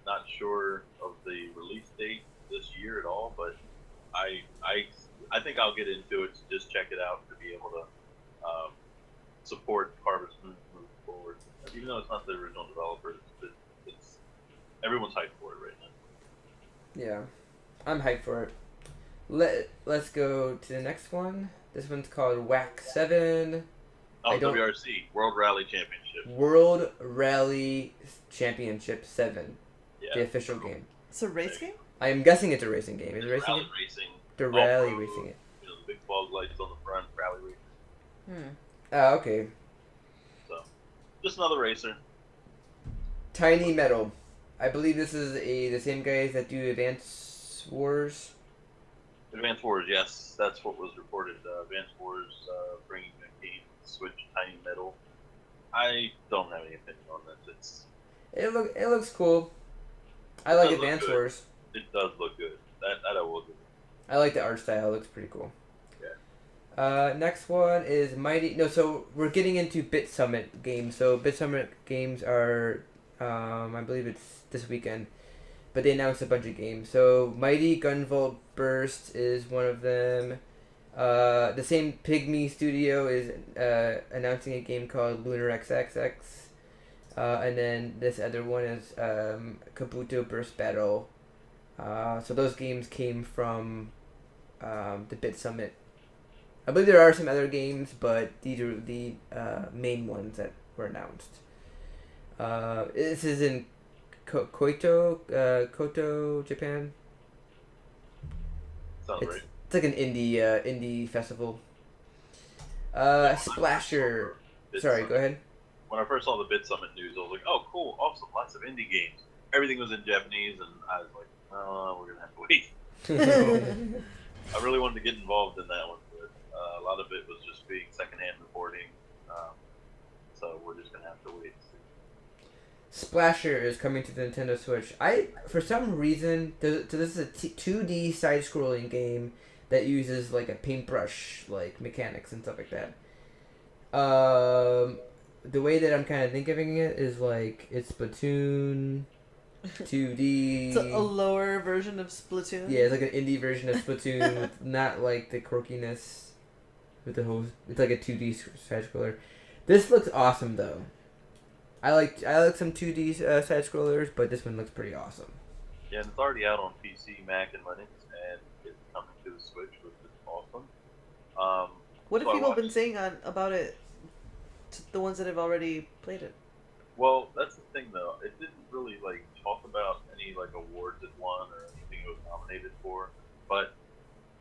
Speaker 1: not sure of the release date this year at all, but I think I'll get into it to just check it out to be able to support Harvest Moon moving forward. Even though it's not the original developers, it's everyone's hyped for it right now.
Speaker 2: Yeah, I'm hyped for it. Let's go to the next one. This one's called WAC 7.
Speaker 1: Oh, WRC, World Rally Championship.
Speaker 2: World Rally Championship 7.
Speaker 1: Yeah.
Speaker 2: The official game.
Speaker 3: It's a race game?
Speaker 2: I am guessing it's a racing game. Is it a racing
Speaker 1: rally
Speaker 2: game?
Speaker 1: racing.
Speaker 2: The rally racing it.
Speaker 1: You know, the big fog lights on the front, rally racing.
Speaker 2: Okay.
Speaker 1: So, just another racer.
Speaker 2: Tiny Metal. I believe this is the same guys that do Advance Wars.
Speaker 1: Advance Wars, yes, that's what was reported. Advance Wars bringing a game Switch Tiny Metal. I don't have any opinion on this.
Speaker 2: It looks cool. I like Advance Wars.
Speaker 1: It does look good. That I will do.
Speaker 2: I like the art style. It looks pretty cool.
Speaker 1: Yeah.
Speaker 2: Next one is Mighty. No, so we're getting into Bit Summit games. So Bit Summit games are, I believe it's this weekend, but they announced a bunch of games. So Mighty Gunvolt Burst is one of them. The same Pygmy Studio is announcing a game called Lunar XXX. And then this other one is Kabuto Burst Battle. So those games came from the Bit Summit. I believe there are some other games, but these are the main ones that were announced. This is in Koto, Japan.
Speaker 1: Sounds right.
Speaker 2: It's like an indie festival. Splasher. Sorry, go ahead.
Speaker 1: When I first saw the Bit Summit news, I was like, "Oh, cool! Awesome! Lots of indie games." Everything was in Japanese, and I was like, "Oh, we're gonna have to wait." So, I really wanted to get involved in that one, but a lot of it was just being secondhand reporting. So we're just gonna have to wait.
Speaker 2: Splasher is coming to the Nintendo Switch. For some reason, this is a 2D side-scrolling game that uses like a paintbrush like mechanics and stuff like that. The way that I'm kind of thinking it is like it's Splatoon 2D.
Speaker 3: It's a lower version of Splatoon.
Speaker 2: Yeah, it's like an indie version of Splatoon with not like the quirkiness with the whole. It's like a 2D side scroller. This looks awesome though. I like some 2D side scrollers, but this one looks pretty awesome.
Speaker 1: Yeah, and it's already out on PC, Mac, and Linux, and it's coming to the Switch, which is awesome.
Speaker 3: What have people been saying about it? To the ones that have already played it.
Speaker 1: Well, that's the thing though. It didn't really like talk about any like awards it won or anything it was nominated for, but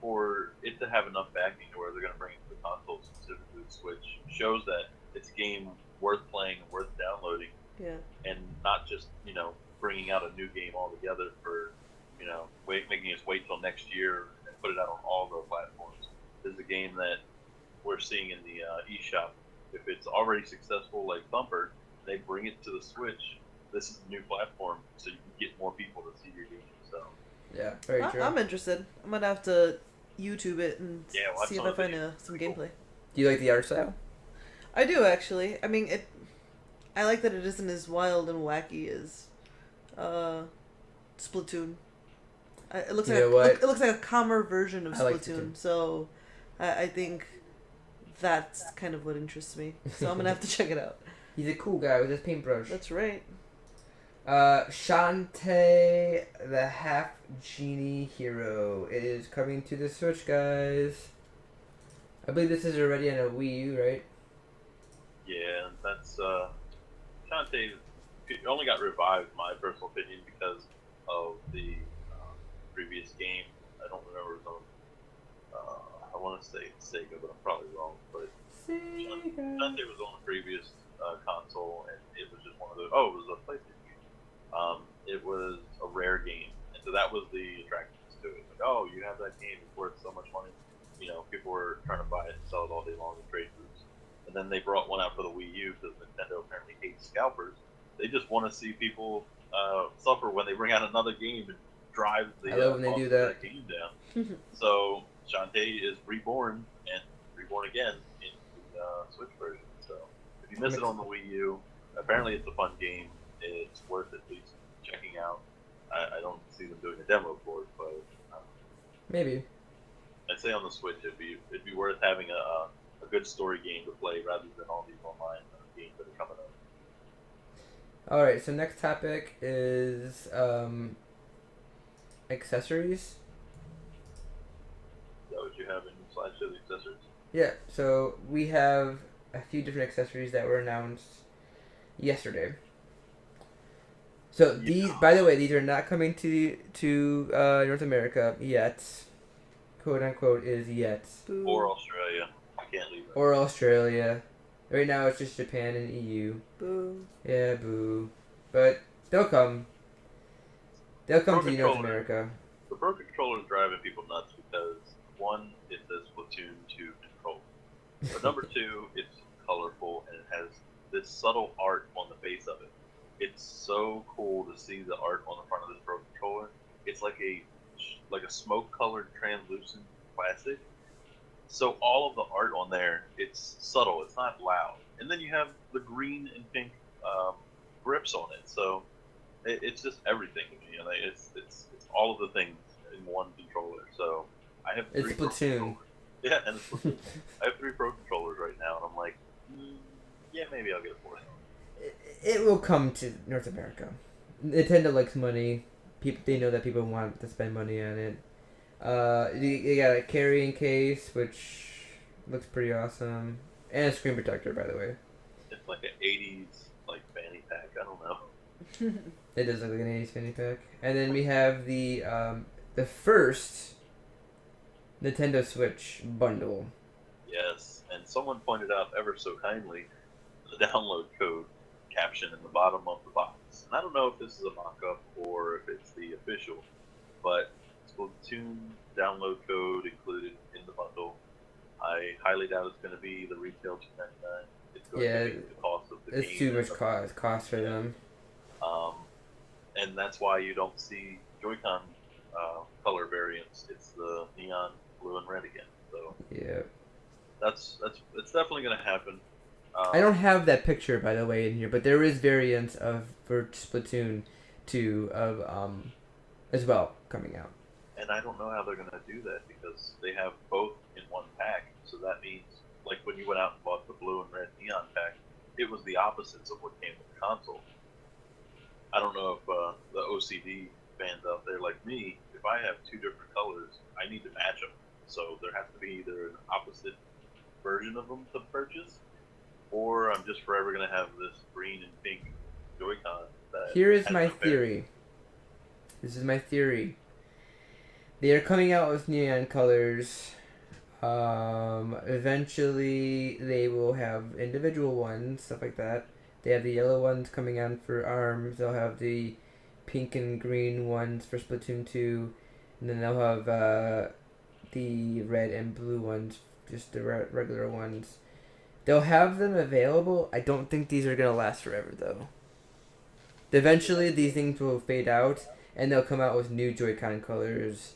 Speaker 1: for it to have enough backing to where they're going to bring it to the console, specifically the Switch, shows that it's a game worth playing and worth downloading.
Speaker 3: Yeah.
Speaker 1: And not just bringing out a new game altogether for making us wait till next year and put it out on all the platforms. This is a game that we're seeing in the eShop. If it's already successful like Thumper, they bring it to the Switch. This is a new platform, so you can get more people to see your game. So
Speaker 2: yeah, very true.
Speaker 3: I'm interested. I'm gonna have to YouTube it and see if I find some
Speaker 1: cool.
Speaker 3: gameplay.
Speaker 2: Do you like the art style?
Speaker 3: I do actually. I mean, I like that it isn't as wild and wacky as Splatoon. It looks it looks like a calmer version of Splatoon. So I think that's kind of what interests me. So I'm gonna have to check it out.
Speaker 2: He's a cool guy with his paintbrush.
Speaker 3: That's right.
Speaker 2: Shantae the Half Genie Hero is coming to the Switch, guys. I believe this is already on a Wii U, right?
Speaker 1: Yeah, and that's Shantae. It only got revived, in my personal opinion, because of the previous game. I don't remember it was on. I want to say Sega, but I'm probably wrong. But
Speaker 2: Sega.
Speaker 1: Shantae was on the previous console, and it was just one of those. Oh, it was a PlayStation game. It was a rare game, and so that was the attractiveness to it. Like, oh, you have that game; it's worth so much money. You know, people were trying to buy it and sell it all day long in trade groups. And then they brought one out for the Wii U because Nintendo apparently hates scalpers. They just want to see people suffer when they bring out another game and drive the
Speaker 2: I love when they
Speaker 1: cost
Speaker 2: do
Speaker 1: of
Speaker 2: that.
Speaker 1: game down. So Shantae is reborn and reborn again in the Switch version. So if you miss it on the Wii U, apparently it's a fun game. It's worth at least checking out. I don't see them doing a demo for it, but
Speaker 2: Maybe.
Speaker 1: I'd say on the Switch it'd be worth having a good story game to play rather than all these online games that are coming up.
Speaker 2: All right. So next topic is accessories.
Speaker 1: Is that what you have in your slideshow, the accessories?
Speaker 2: Yeah. So we have a few different accessories that were announced yesterday. So these, by the way, these are not coming to North America yet. Quote unquote is yet.
Speaker 3: Boo.
Speaker 1: Or Australia. I can't leave that.
Speaker 2: Or Australia. Right now it's just Japan and EU.
Speaker 3: Boo.
Speaker 2: Yeah, boo. But they'll come. They'll come to North America.
Speaker 1: The Pro Controller is driving people nuts because, one, it says Splatoon 2 control. But number two, it's colorful and it has this subtle art on the face of it. It's so cool to see the art on the front of this Pro Controller. It's like a smoke-colored translucent plastic. So all of the art on there, it's subtle. It's not loud. And then you have the green and pink grips on it. So it's just everything to me. You know, it's all of the things in one controller. So I have
Speaker 2: It's Splatoon.
Speaker 1: Yeah, and it's Splatoon. I have 3 Pro controllers right now, and I'm like, yeah, maybe I'll get a 4th.
Speaker 2: It will come to North America. Nintendo likes money. People, they know that people want to spend money on it. You got a carrying case, which looks pretty awesome, and a screen protector, by the way.
Speaker 1: It's like an 80s like fanny pack. I don't know.
Speaker 2: It does look like an 80s fanny pack. And then we have the first Nintendo Switch bundle.
Speaker 1: Yes, and someone pointed out ever so kindly the download code caption in the bottom of the box. And I don't know if this is a mock-up or if it's the official, but Splatoon download code included in the bundle. I highly doubt it's going to be the retail $2.99. It's going to be the cost of the game.
Speaker 2: It's too much cost for them.
Speaker 1: And that's why you don't see Joy-Con color variants. It's the neon blue and red again. So
Speaker 2: yeah,
Speaker 1: it's definitely going to happen.
Speaker 2: I don't have that picture, by the way, in here, but there is variants for Splatoon 2 as well coming out.
Speaker 1: And I don't know how they're going to do that because they have both in one pack. So that means, like when you went out and bought the blue and red neon pack, it was the opposites of what came with the console. I don't know if the OCD fans out there like me, if I have 2 different colors, I need to match them. So there has to be either an opposite version of them to purchase, or I'm just forever going to have this green and pink Joy-Con.
Speaker 2: Here is my theory. This is my theory. They are coming out with neon colors. Eventually, they will have individual ones, stuff like that. They have the yellow ones coming out for ARMS. They'll have the pink and green ones for Splatoon 2. And then they'll have the red and blue ones, just the regular ones. They'll have them available. I don't think these are going to last forever, though. Eventually, these things will fade out, and they'll come out with new Joy-Con colors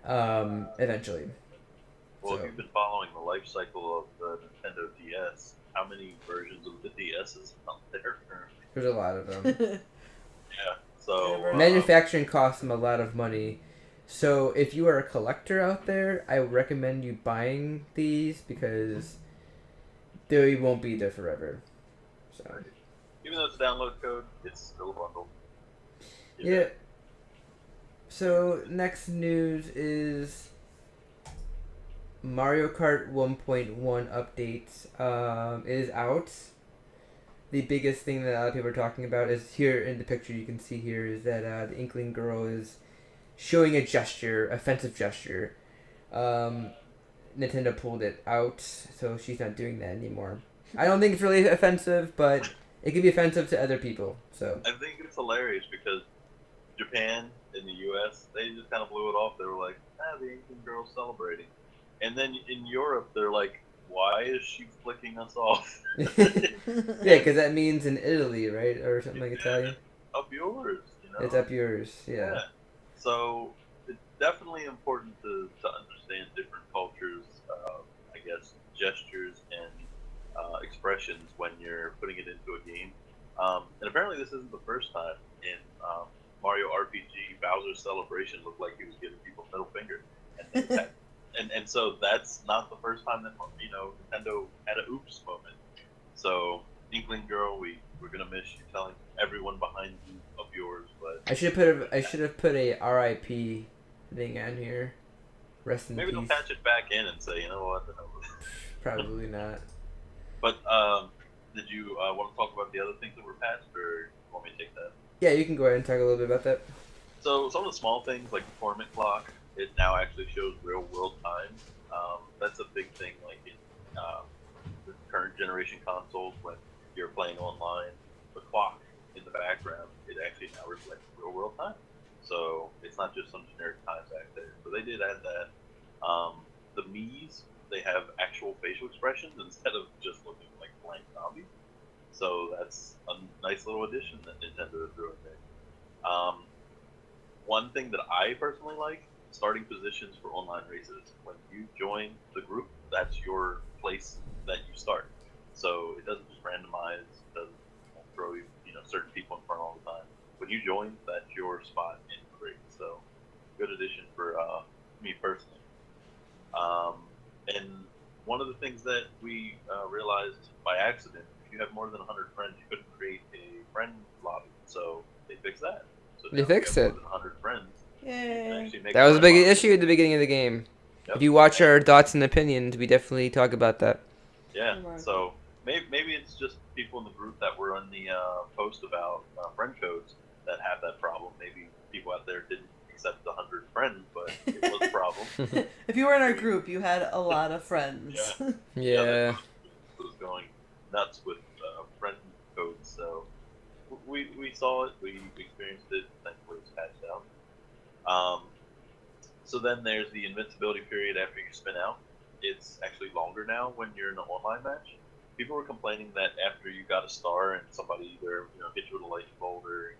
Speaker 2: eventually.
Speaker 1: Well, if you've been following the life cycle of the Nintendo DS, how many versions of the DS is out there currently?
Speaker 2: There's a lot of them.
Speaker 1: Yeah, so...
Speaker 2: manufacturing costs them a lot of money. So if you are a collector out there, I recommend you buying these because they won't be there forever. So
Speaker 1: even though it's a download code, it's still a bundle.
Speaker 2: Yeah. So next news is Mario Kart 1.1 update is out. The biggest thing that a lot of people are talking about is here in the picture you can see here is that the Inkling girl is showing a gesture, offensive gesture. Nintendo pulled it out, so she's not doing that anymore. I don't think it's really offensive, but it can be offensive to other people. So
Speaker 1: I think it's hilarious because Japan and the U.S. they just kind of blew it off. They were like, the Asian girl's celebrating, and then in Europe they're like, why is she flicking us off?
Speaker 2: yeah, because that means in Italy, right, or something like Italian.
Speaker 1: Up yours,
Speaker 2: It's up yours, yeah.
Speaker 1: So it's definitely important to understand different cultures, I guess, gestures and expressions when you're putting it into a game. And apparently, this isn't the first time in Mario RPG. Bowser's celebration looked like he was giving people middle finger, and and so that's not the first time that Nintendo had a oops moment. So Inkling Girl, we're gonna miss you telling everyone behind you of yours, but
Speaker 2: I should have put a RIP thing on here. Rest in
Speaker 1: maybe
Speaker 2: peace.
Speaker 1: they'll patch it back in and say, you know what, the hell with it.
Speaker 2: Probably not.
Speaker 1: But did you want to talk about the other things that were patched, or want me to take that?
Speaker 2: Yeah, you can go ahead and talk a little bit about that.
Speaker 1: So some of the small things like the tournament clock, it now actually shows real world time. That's a big thing, like in the current generation consoles when you're playing online. The clock in the background, it actually now reflects real world time. So it's not just some generic time back there. So they did add that. The Mii's, they have actual facial expressions instead of just looking like blank zombies. So that's a nice little addition that Nintendo threw in there. One thing that I personally like, starting positions for online races. When you join the group, that's your place that you start. So it doesn't just randomize, it doesn't throw certain people in front all the time. When you join, that's your spot in the race. So good addition for me personally. And one of the things that we realized by accident, if you have more than 100 friends, you couldn't create a friend lobby. So they fixed that. So
Speaker 2: they fixed it.
Speaker 1: More than 100 friends.
Speaker 3: Yay.
Speaker 2: That was a big issue at the beginning of the game.
Speaker 1: Yep.
Speaker 2: If you watch our thoughts and opinions, we definitely talk about that.
Speaker 1: Yeah, so maybe it's just people in the group that were on the post about friend codes that have that problem. Maybe people out there didn't accept the 100 friends, but it was a problem.
Speaker 3: If you were in our group, you had a lot of friends.
Speaker 2: Yeah.
Speaker 1: It was going nuts with friend codes, so we saw it, we experienced it, thankfully it's patched out. So then there's the invincibility period after you spin out. It's actually longer now when you're in an online match. People were complaining that after you got a star and somebody either hit you with a lightning bolt or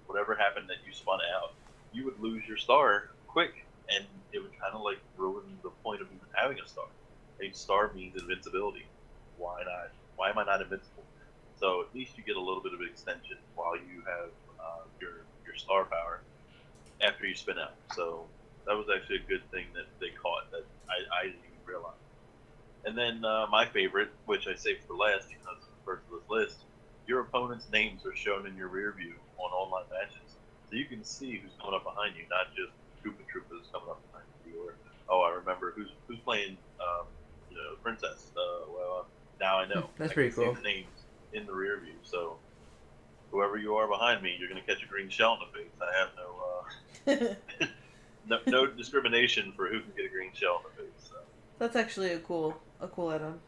Speaker 1: whatever happened that you spun out, you would lose your star quick, and it would kind of like ruin the point of even having a star. A star means invincibility. Why not? Why am I not invincible? So at least you get a little bit of extension while you have your star power after you spin out. So that was actually a good thing that they caught that I didn't even realize. And then my favorite, which I saved for last because it's the first of this list, your opponent's names are shown in your rear view on online matches. So you can see who's coming up behind you, not just Koopa Troopas coming up behind you, or, I remember who's playing Princess. Well, now I know.
Speaker 2: That's
Speaker 1: I
Speaker 2: pretty
Speaker 1: can
Speaker 2: cool.
Speaker 1: see the names in the rear view, so whoever you are behind me, you're going to catch a green shell in the face. I have no discrimination for who can get a green shell in the face. So.
Speaker 3: That's actually a cool add-on.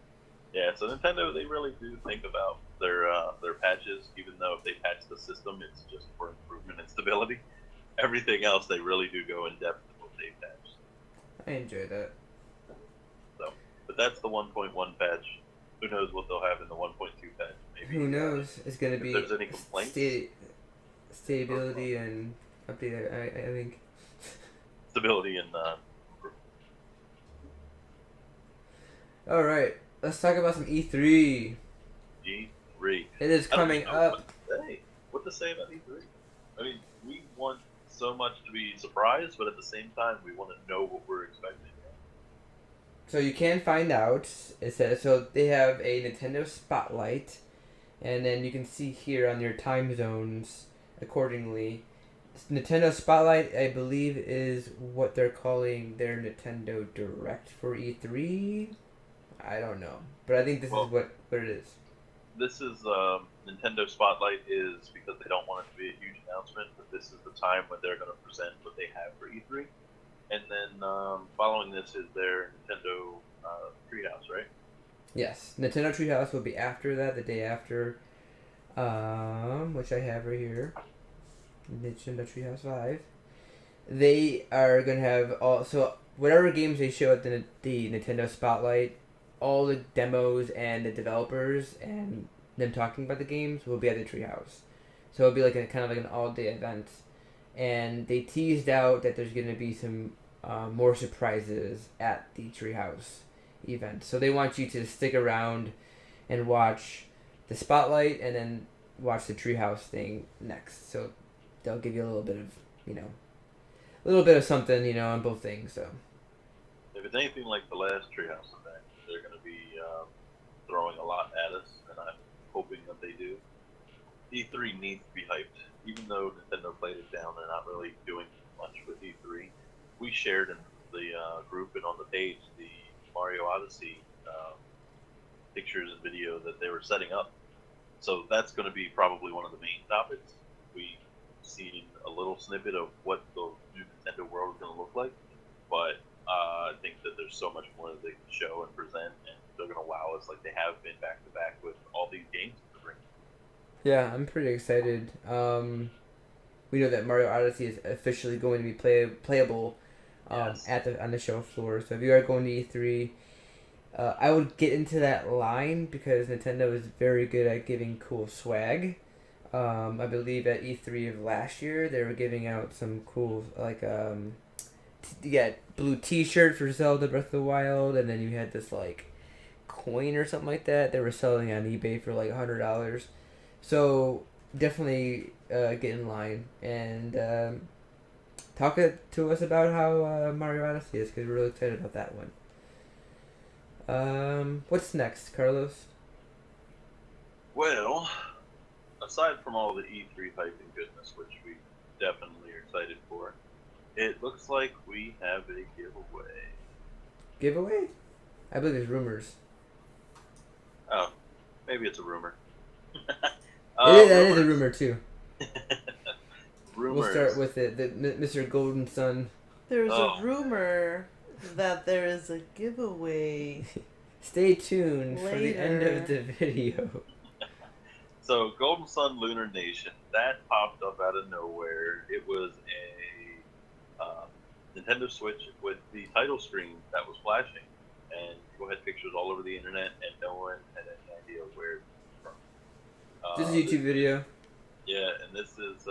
Speaker 1: Yeah, so Nintendo, they really do think about their patches, even though if they patch the system, it's just for improvement and stability. Everything else, they really do go in depth in what they patch.
Speaker 2: I enjoy that.
Speaker 1: So, but that's the 1.1 patch. Who knows what they'll have in the 1.2 patch? Maybe.
Speaker 2: Who knows? It's gonna be.
Speaker 1: If there's any complaints.
Speaker 2: Stability and update. I think.
Speaker 1: Stability and.
Speaker 2: All right, let's talk about some E3.
Speaker 1: E3.
Speaker 2: It is coming up.
Speaker 1: What to say about E3? I mean, we want so much to be surprised, but at the same time, we want to know what we're expecting.
Speaker 2: So you can find out. It says so they have a Nintendo Spotlight, and then you can see here on your time zones accordingly Nintendo Spotlight, I believe, is what they're calling their Nintendo Direct for E3. I don't know, but I think this is
Speaker 1: Well,
Speaker 2: what it is.
Speaker 1: this is Nintendo Spotlight is because they don't want it to be a huge announcement, but this is the time when they're going to present what they have for E3. And then following this is their Nintendo Treehouse, right?
Speaker 2: Yes, Nintendo Treehouse will be after that, the day after, which I have right here. Nintendo Treehouse 5. They are gonna have all so whatever games they show at the Nintendo Spotlight, all the demos and the developers and them talking about the games will be at the Treehouse. So it'll be like a kind of like an all day event, and they teased out that there's gonna be some more surprises at the Treehouse event. So they want you to stick around and watch the Spotlight and then watch the Treehouse thing next. So they'll give you a little bit of a little bit of something, on both things. So
Speaker 1: If it's anything like the last Treehouse event, they're going to be throwing a lot at us, and I'm hoping that they do. E3 needs to be hyped. Even though Nintendo played it down, they're not really doing much with E3. We shared in the group and on the page the Mario Odyssey pictures and video that they were setting up. So that's going to be probably one of the main topics. We seen a little snippet of what the new Nintendo world is going to look like, but I think that there's so much more that they can show and present, and they're going to wow us like they have been back to back with all these games to bring.
Speaker 2: yeah, I'm pretty excited. We know that Mario Odyssey is officially going to be playable
Speaker 1: Yes.
Speaker 2: on the show floor. So if you are going to E3, I would get into that line because Nintendo is very good at giving cool swag. I believe at E3 of last year they were giving out some cool blue T-shirt for Zelda Breath of the Wild, and then you had this like coin or something like that they were selling on eBay for like $100. So definitely get in line and talk to us about how Mario Odyssey is because we're really excited about that one. What's next, Carlos?
Speaker 1: Well, aside from all the E3 hype and goodness, which we definitely are excited for, it looks like we have a giveaway.
Speaker 2: Giveaway? I believe it's rumors.
Speaker 1: Oh, maybe it's a rumor.
Speaker 2: That is a rumor too.
Speaker 1: Rumors.
Speaker 2: We'll start with it. Mr. Golden Sun.
Speaker 3: There's a rumor that there is a giveaway.
Speaker 2: Stay tuned for the end
Speaker 3: Later.
Speaker 2: of the video.
Speaker 1: So, Golden Sun Lunar Nation, that popped up out of nowhere. It was a Nintendo Switch with the title screen that was flashing, and people had pictures all over the internet, and no one had any idea where it was from.
Speaker 2: This is a YouTube video.
Speaker 1: Yeah, and this is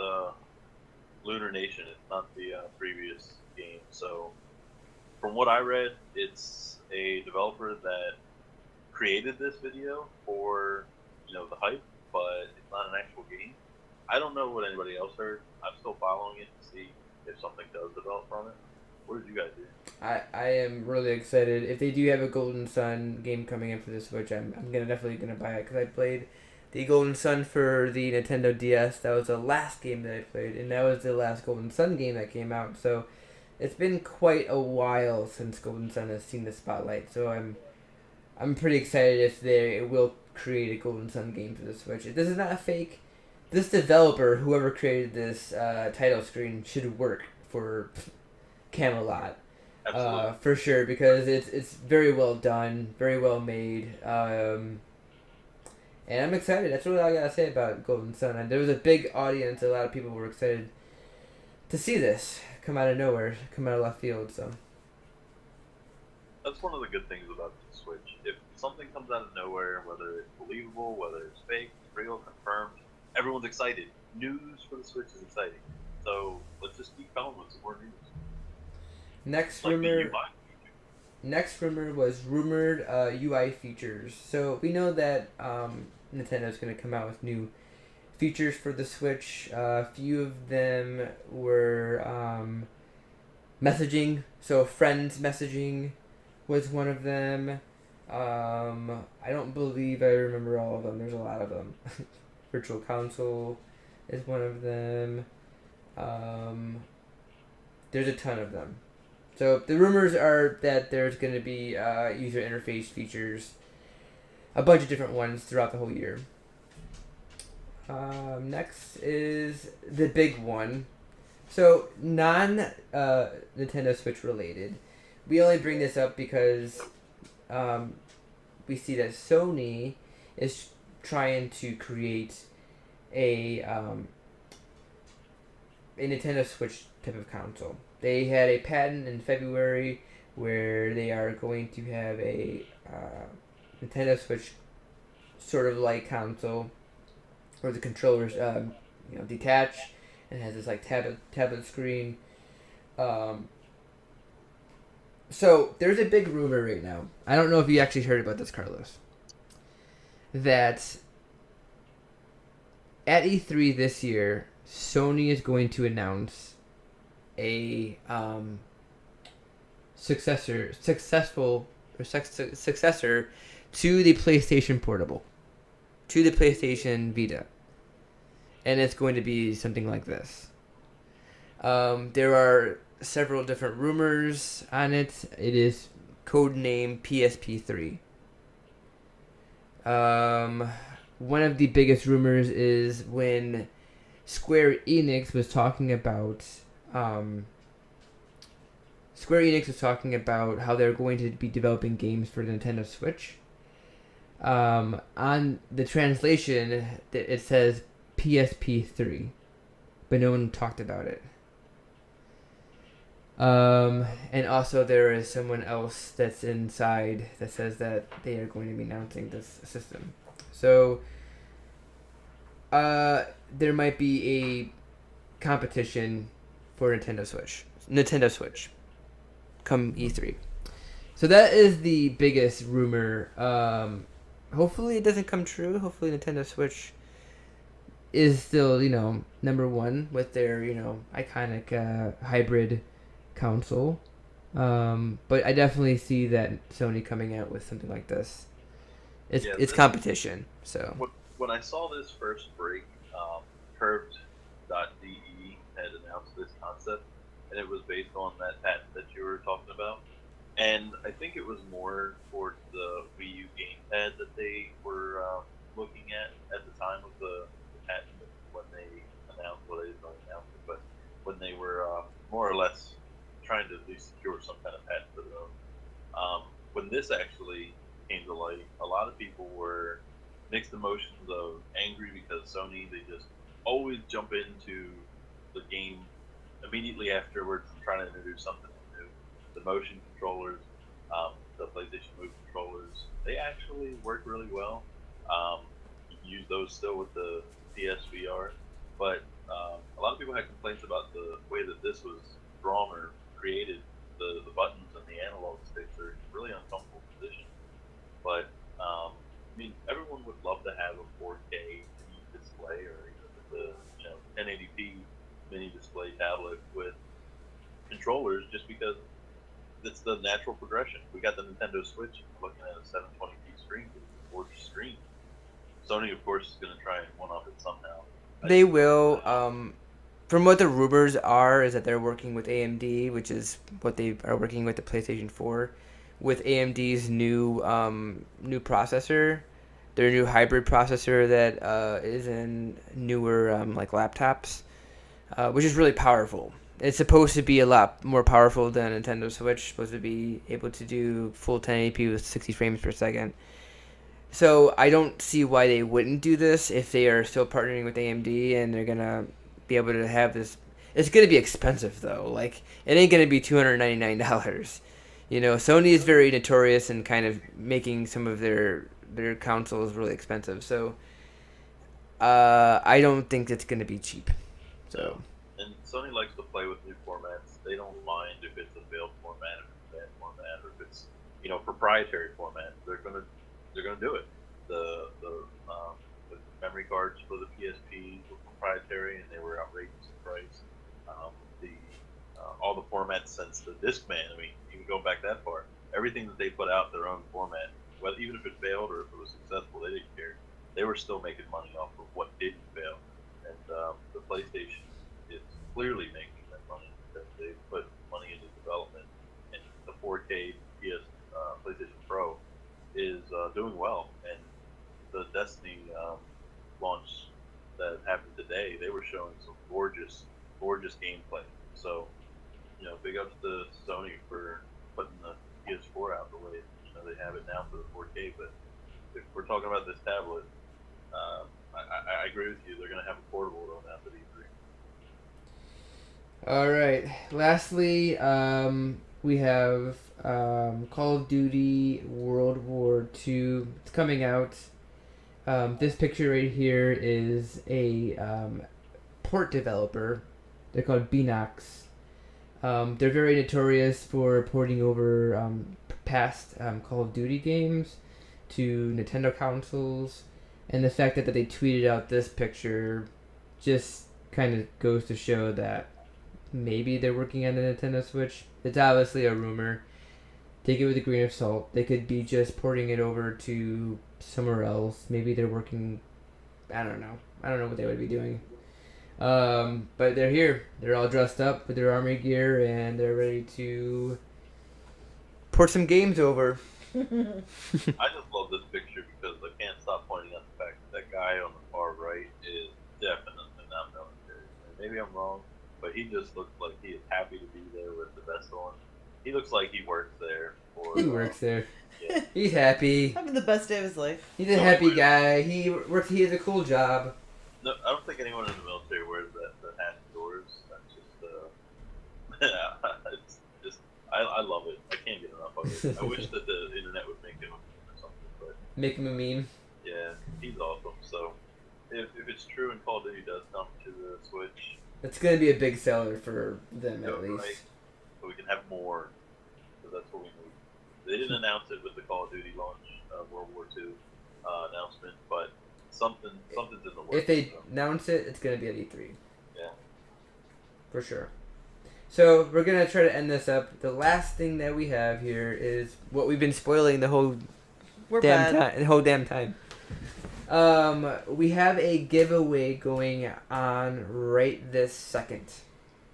Speaker 1: Lunar Nation. It's not the previous game. So, from what I read, it's a developer that created this video for the hype, but it's not an actual game. I don't know what anybody else heard. I'm still following it to see if something does develop from it. What did you guys do?
Speaker 2: I am really excited. If they do have a Golden Sun game coming in for the Switch, I'm definitely gonna buy it because I played the Golden Sun for the Nintendo DS. That was the last game that I played, and that was the last Golden Sun game that came out. So it's been quite a while since Golden Sun has seen the spotlight. So I'm pretty excited if they will create a Golden Sun game for the Switch. This is not a fake. This developer, whoever created this title screen, should work for Camelot.
Speaker 1: Absolutely.
Speaker 2: For sure, because it's very well done, very well made, and I'm excited. That's really all I gotta say about Golden Sun. And there was a big audience. A lot of people were excited to see this come out of nowhere, come out of left field. So
Speaker 1: That's one of the good things about the Switch. If something comes out of nowhere, whether it's believable, whether it's fake, real, confirmed, everyone's excited. News for the Switch is exciting. So let's just keep going with some more news.
Speaker 2: next
Speaker 1: Like the
Speaker 2: rumor.
Speaker 1: UI.
Speaker 2: Next rumor was rumored UI features. So we know that Nintendo's going to come out with new features for the Switch. A few of them were messaging. So friends messaging was one of them. I don't believe I remember all of them. There's a lot of them. Virtual console is one of them. There's a ton of them. So the rumors are that there's going to be user interface features, a bunch of different ones throughout the whole year. Next is the big one. So non Nintendo Switch related. We only bring this up because we see that Sony is trying to create a Nintendo Switch type of console. They had a patent in February where they are going to have a Nintendo Switch sort of like console where the controllers detach and has this like tablet screen. So there's a big rumor right now. I don't know if you actually heard about this, Carlos. That at E3 this year, Sony is going to announce a successor to the PlayStation Portable, to the PlayStation Vita, and it's going to be something like this. There are several different rumors on it. It is codename PSP3. One of the biggest rumors is when Square Enix was talking about how they're going to be developing games for the Nintendo Switch. On the translation, it says PSP3, but no one talked about it. And also there is someone else that's inside that says that they are going to be announcing this system. So, there might be a competition for Nintendo Switch, come E3. So that is the biggest rumor. Hopefully it doesn't come true. Hopefully Nintendo Switch is still, number one with their, iconic hybrid console. But I definitely see that Sony coming out with something like this. It's competition. So
Speaker 1: when I saw this first break, Curved.de had announced this concept, and it was based on that patent that you were talking about. And I think it was more towards the Wii U gamepad that they were looking at the time of the patent when they announced, well, they didn't really announce it, but when they were more or less trying to at least secure some kind of patent for their own. When this actually came to light, a lot of people were mixed emotions of angry because Sony, they just always jump into the game immediately afterwards and trying to introduce something new. The motion controllers, the PlayStation Move controllers, they actually work really well. You can use those still with the PSVR, but a lot of people had complaints about the way that this was drawn or created. The buttons and the analog sticks are in a really uncomfortable position. But everyone would love to have a 4K display or the 1080p mini display tablet with controllers, just because it's the natural progression. We got the Nintendo Switch, looking at a 720p screen with a gorgeous screen. Sony, of course, is going to try and one-up it somehow.
Speaker 2: They will. From what the rumors are, is that they're working with AMD, which is what they are working with the PlayStation 4, with AMD's new processor, their new hybrid processor that is in newer like laptops, which is really powerful. It's supposed to be a lot more powerful than a Nintendo Switch. Supposed to be able to do full 1080p with 60 frames per second. So I don't see why they wouldn't do this if they are still partnering with AMD and they're gonna be able to have this. It's gonna be expensive though. Like, it ain't gonna be $299. Sony is very notorious in kind of making some of their consoles really expensive. So I don't think it's gonna be cheap. So.
Speaker 1: And Sony likes to play with new formats. They don't mind if it's a failed format, if it's a bad format, or if it's proprietary format. They're gonna do it. The memory cards for the PSP were proprietary, and they were outrageous in price. All the formats since the Discman. I mean, you can go back that far. Everything that they put out their own format, whether even if it failed or if it was successful, they didn't care. They were still making money off of what didn't fail. And the PlayStation is clearly making that money because they put money into development, and the 4K PlayStation Pro is doing well. And the Destiny launch that happened today, they were showing some gorgeous, gorgeous gameplay. So, big ups to Sony for putting the PS4 out the way they have it now for the 4K. But if we're talking about this tablet, I agree with you. They're going to have a portable though after the E3.
Speaker 2: All right. Lastly, we have Call of Duty World War II. It's coming out. This picture right here is a port developer. They're called Beanox. They're very notorious for porting over past Call of Duty games to Nintendo consoles, and the fact that they tweeted out this picture just kind of goes to show that maybe they're working on the Nintendo Switch. It's obviously a rumor. Take it with a grain of salt. They could be just porting it over to somewhere else. Maybe they're working. I don't know. I don't know what they would be doing. But they're here. They're all dressed up with their army gear, and they're ready to port some games over.
Speaker 1: I just love this picture because I can't stop pointing out the fact that guy on the far right is definitely not military. Maybe I'm wrong, but he just looks like he is happy to be there with the vest on. He looks like he works there.
Speaker 2: He works there.
Speaker 1: Yeah.
Speaker 2: He's happy.
Speaker 3: Having the best day of his life.
Speaker 2: He's a happy guy. He works. He has a cool job.
Speaker 1: No, I don't think anyone in the military wears that hat indoors. That's just, it's just, I love it. I can't get enough of it. I wish that the internet would make him or something, but
Speaker 2: Make him a meme.
Speaker 1: yeah, he's awesome. So, if it's true and Call of Duty does come to the Switch,
Speaker 2: It's gonna be a big seller for them at least.
Speaker 1: right, so we can have more. So that's what we need. They didn't announce it with the Call of Duty launch, World War II announcement, but something's in the works.
Speaker 2: If they
Speaker 1: so.
Speaker 2: announce it, it's gonna be at E3.
Speaker 1: Yeah.
Speaker 2: For sure. So we're gonna try to end this up. The last thing that we have here is what we've been spoiling the whole
Speaker 3: We're
Speaker 2: damn
Speaker 3: bad.
Speaker 2: time. The whole damn time. We have a giveaway going on right this second.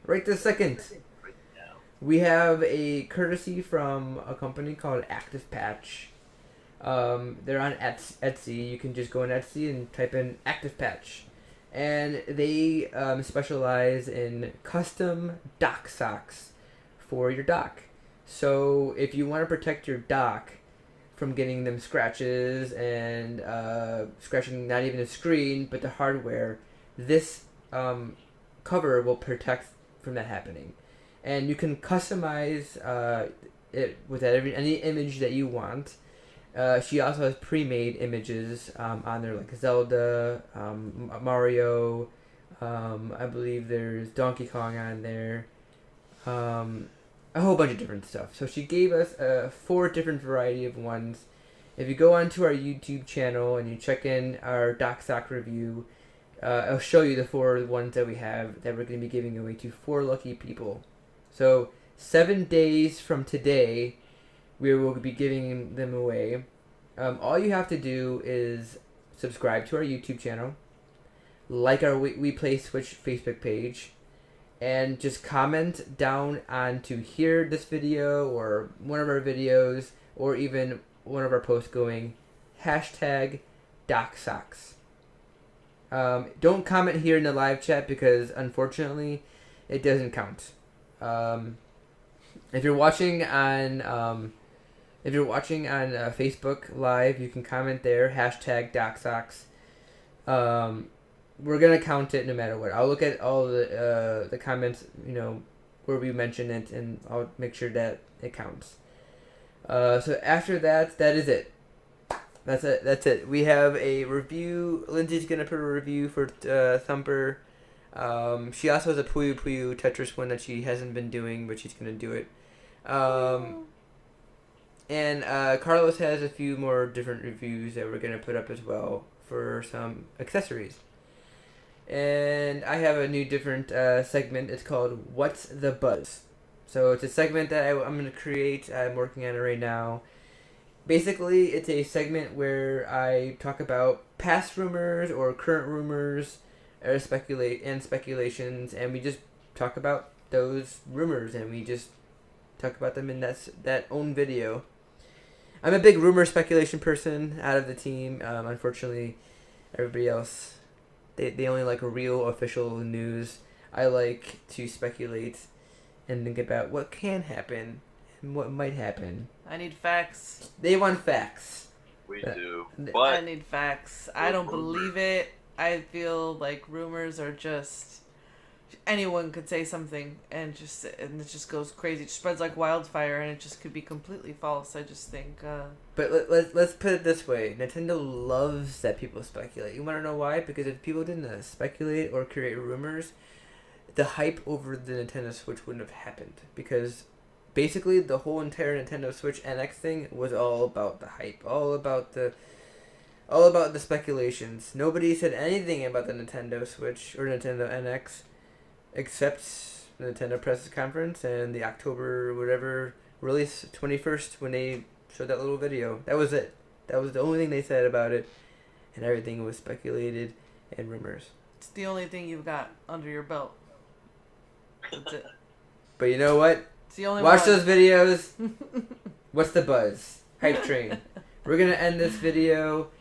Speaker 2: Right this second.
Speaker 1: Right now.
Speaker 2: We have a courtesy from a company called Active Patch. They're on Etsy. You can just go on Etsy and type in Active Patch. And they specialize in custom dock socks for your dock. So if you want to protect your dock from getting them scratches and scratching not even the screen but the hardware, this cover will protect from that happening. And you can customize it with any image that you want. She also has pre-made images on there, like Zelda, Mario, I believe there's Donkey Kong on there, a whole bunch of different stuff. So she gave us 4 different variety of ones. If you go onto our YouTube channel and you check in our Dock Sock review, I'll show you the 4 ones that we have that we're going to be giving away to 4 lucky people. So 7 days from today, we will be giving them away. All you have to do is subscribe to our YouTube channel, like our We Play Switch Facebook page, and just comment down on to hear this video or one of our videos or even one of our posts going #DocSocks. Don't comment here in the live chat because unfortunately it doesn't count. If you're watching on Facebook Live, you can comment there, #DocSocks. We're gonna count it no matter what. I'll look at all the comments, where we mention it, and I'll make sure that it counts. So after that is it. That's it. We have a review. Lindsay's gonna put a review for Thumper. She also has a Puyo Puyo Tetris one that she hasn't been doing, but she's gonna do it. And Carlos has a few more different reviews that we're gonna put up as well for some accessories. And I have a new different segment. It's called What's the Buzz? So it's a segment that I'm gonna create. I'm working on it right now. Basically, it's a segment where I talk about past rumors or current rumors, or speculations, and we just talk about those rumors, and we just talk about them in that own video. I'm a big rumor speculation person out of the team. Unfortunately, everybody else, they only like real official news. I like to speculate and think about what can happen and what might happen.
Speaker 3: I need facts.
Speaker 2: They want facts.
Speaker 1: We do.
Speaker 3: I
Speaker 1: But
Speaker 3: need facts. I don't believe it. I feel like rumors are just anyone could say something and it just goes crazy. It spreads like wildfire and it just could be completely false. I just think.
Speaker 2: But let's put it this way: Nintendo loves that people speculate. You want to know why? Because if people didn't speculate or create rumors, the hype over the Nintendo Switch wouldn't have happened. Because basically, the whole entire Nintendo Switch NX thing was all about the hype, all about the speculations. Nobody said anything about the Nintendo Switch or Nintendo NX, except the Nintendo press conference and the October whatever release 21st when they showed that little video. That was it. That was the only thing they said about it, and everything was speculated and rumors.
Speaker 3: It's the only thing you've got under your belt. That's it.
Speaker 2: But you know what?
Speaker 3: It's the only
Speaker 2: Watch
Speaker 3: one.
Speaker 2: those videos. What's the buzz? Hype train. We're gonna end this video.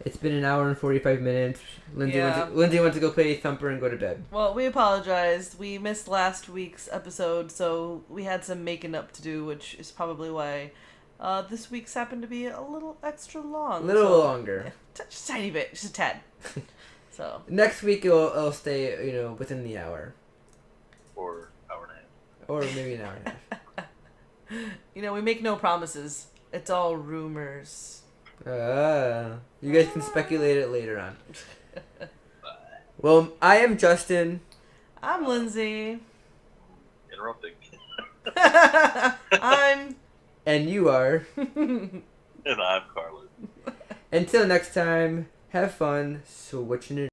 Speaker 2: It's been an hour and 45 minutes. Lindsay went to go play Thumper and go to bed.
Speaker 3: Well, we apologize. We missed last week's episode, so we had some making up to do, which is probably why this week's happened to be a little extra long.
Speaker 2: A little longer.
Speaker 3: Just a tiny bit. Just a tad. So
Speaker 2: next week it'll stay, within the hour.
Speaker 1: Or hour and a half.
Speaker 2: Or maybe an hour and a half.
Speaker 3: We make no promises. It's all rumors.
Speaker 2: You guys can speculate it later on. Well, I am Justin.
Speaker 3: I'm Lindsay.
Speaker 1: Interrupting.
Speaker 3: I'm...
Speaker 2: And you are.
Speaker 1: And I'm Carlos.
Speaker 2: Until next time, have fun switching it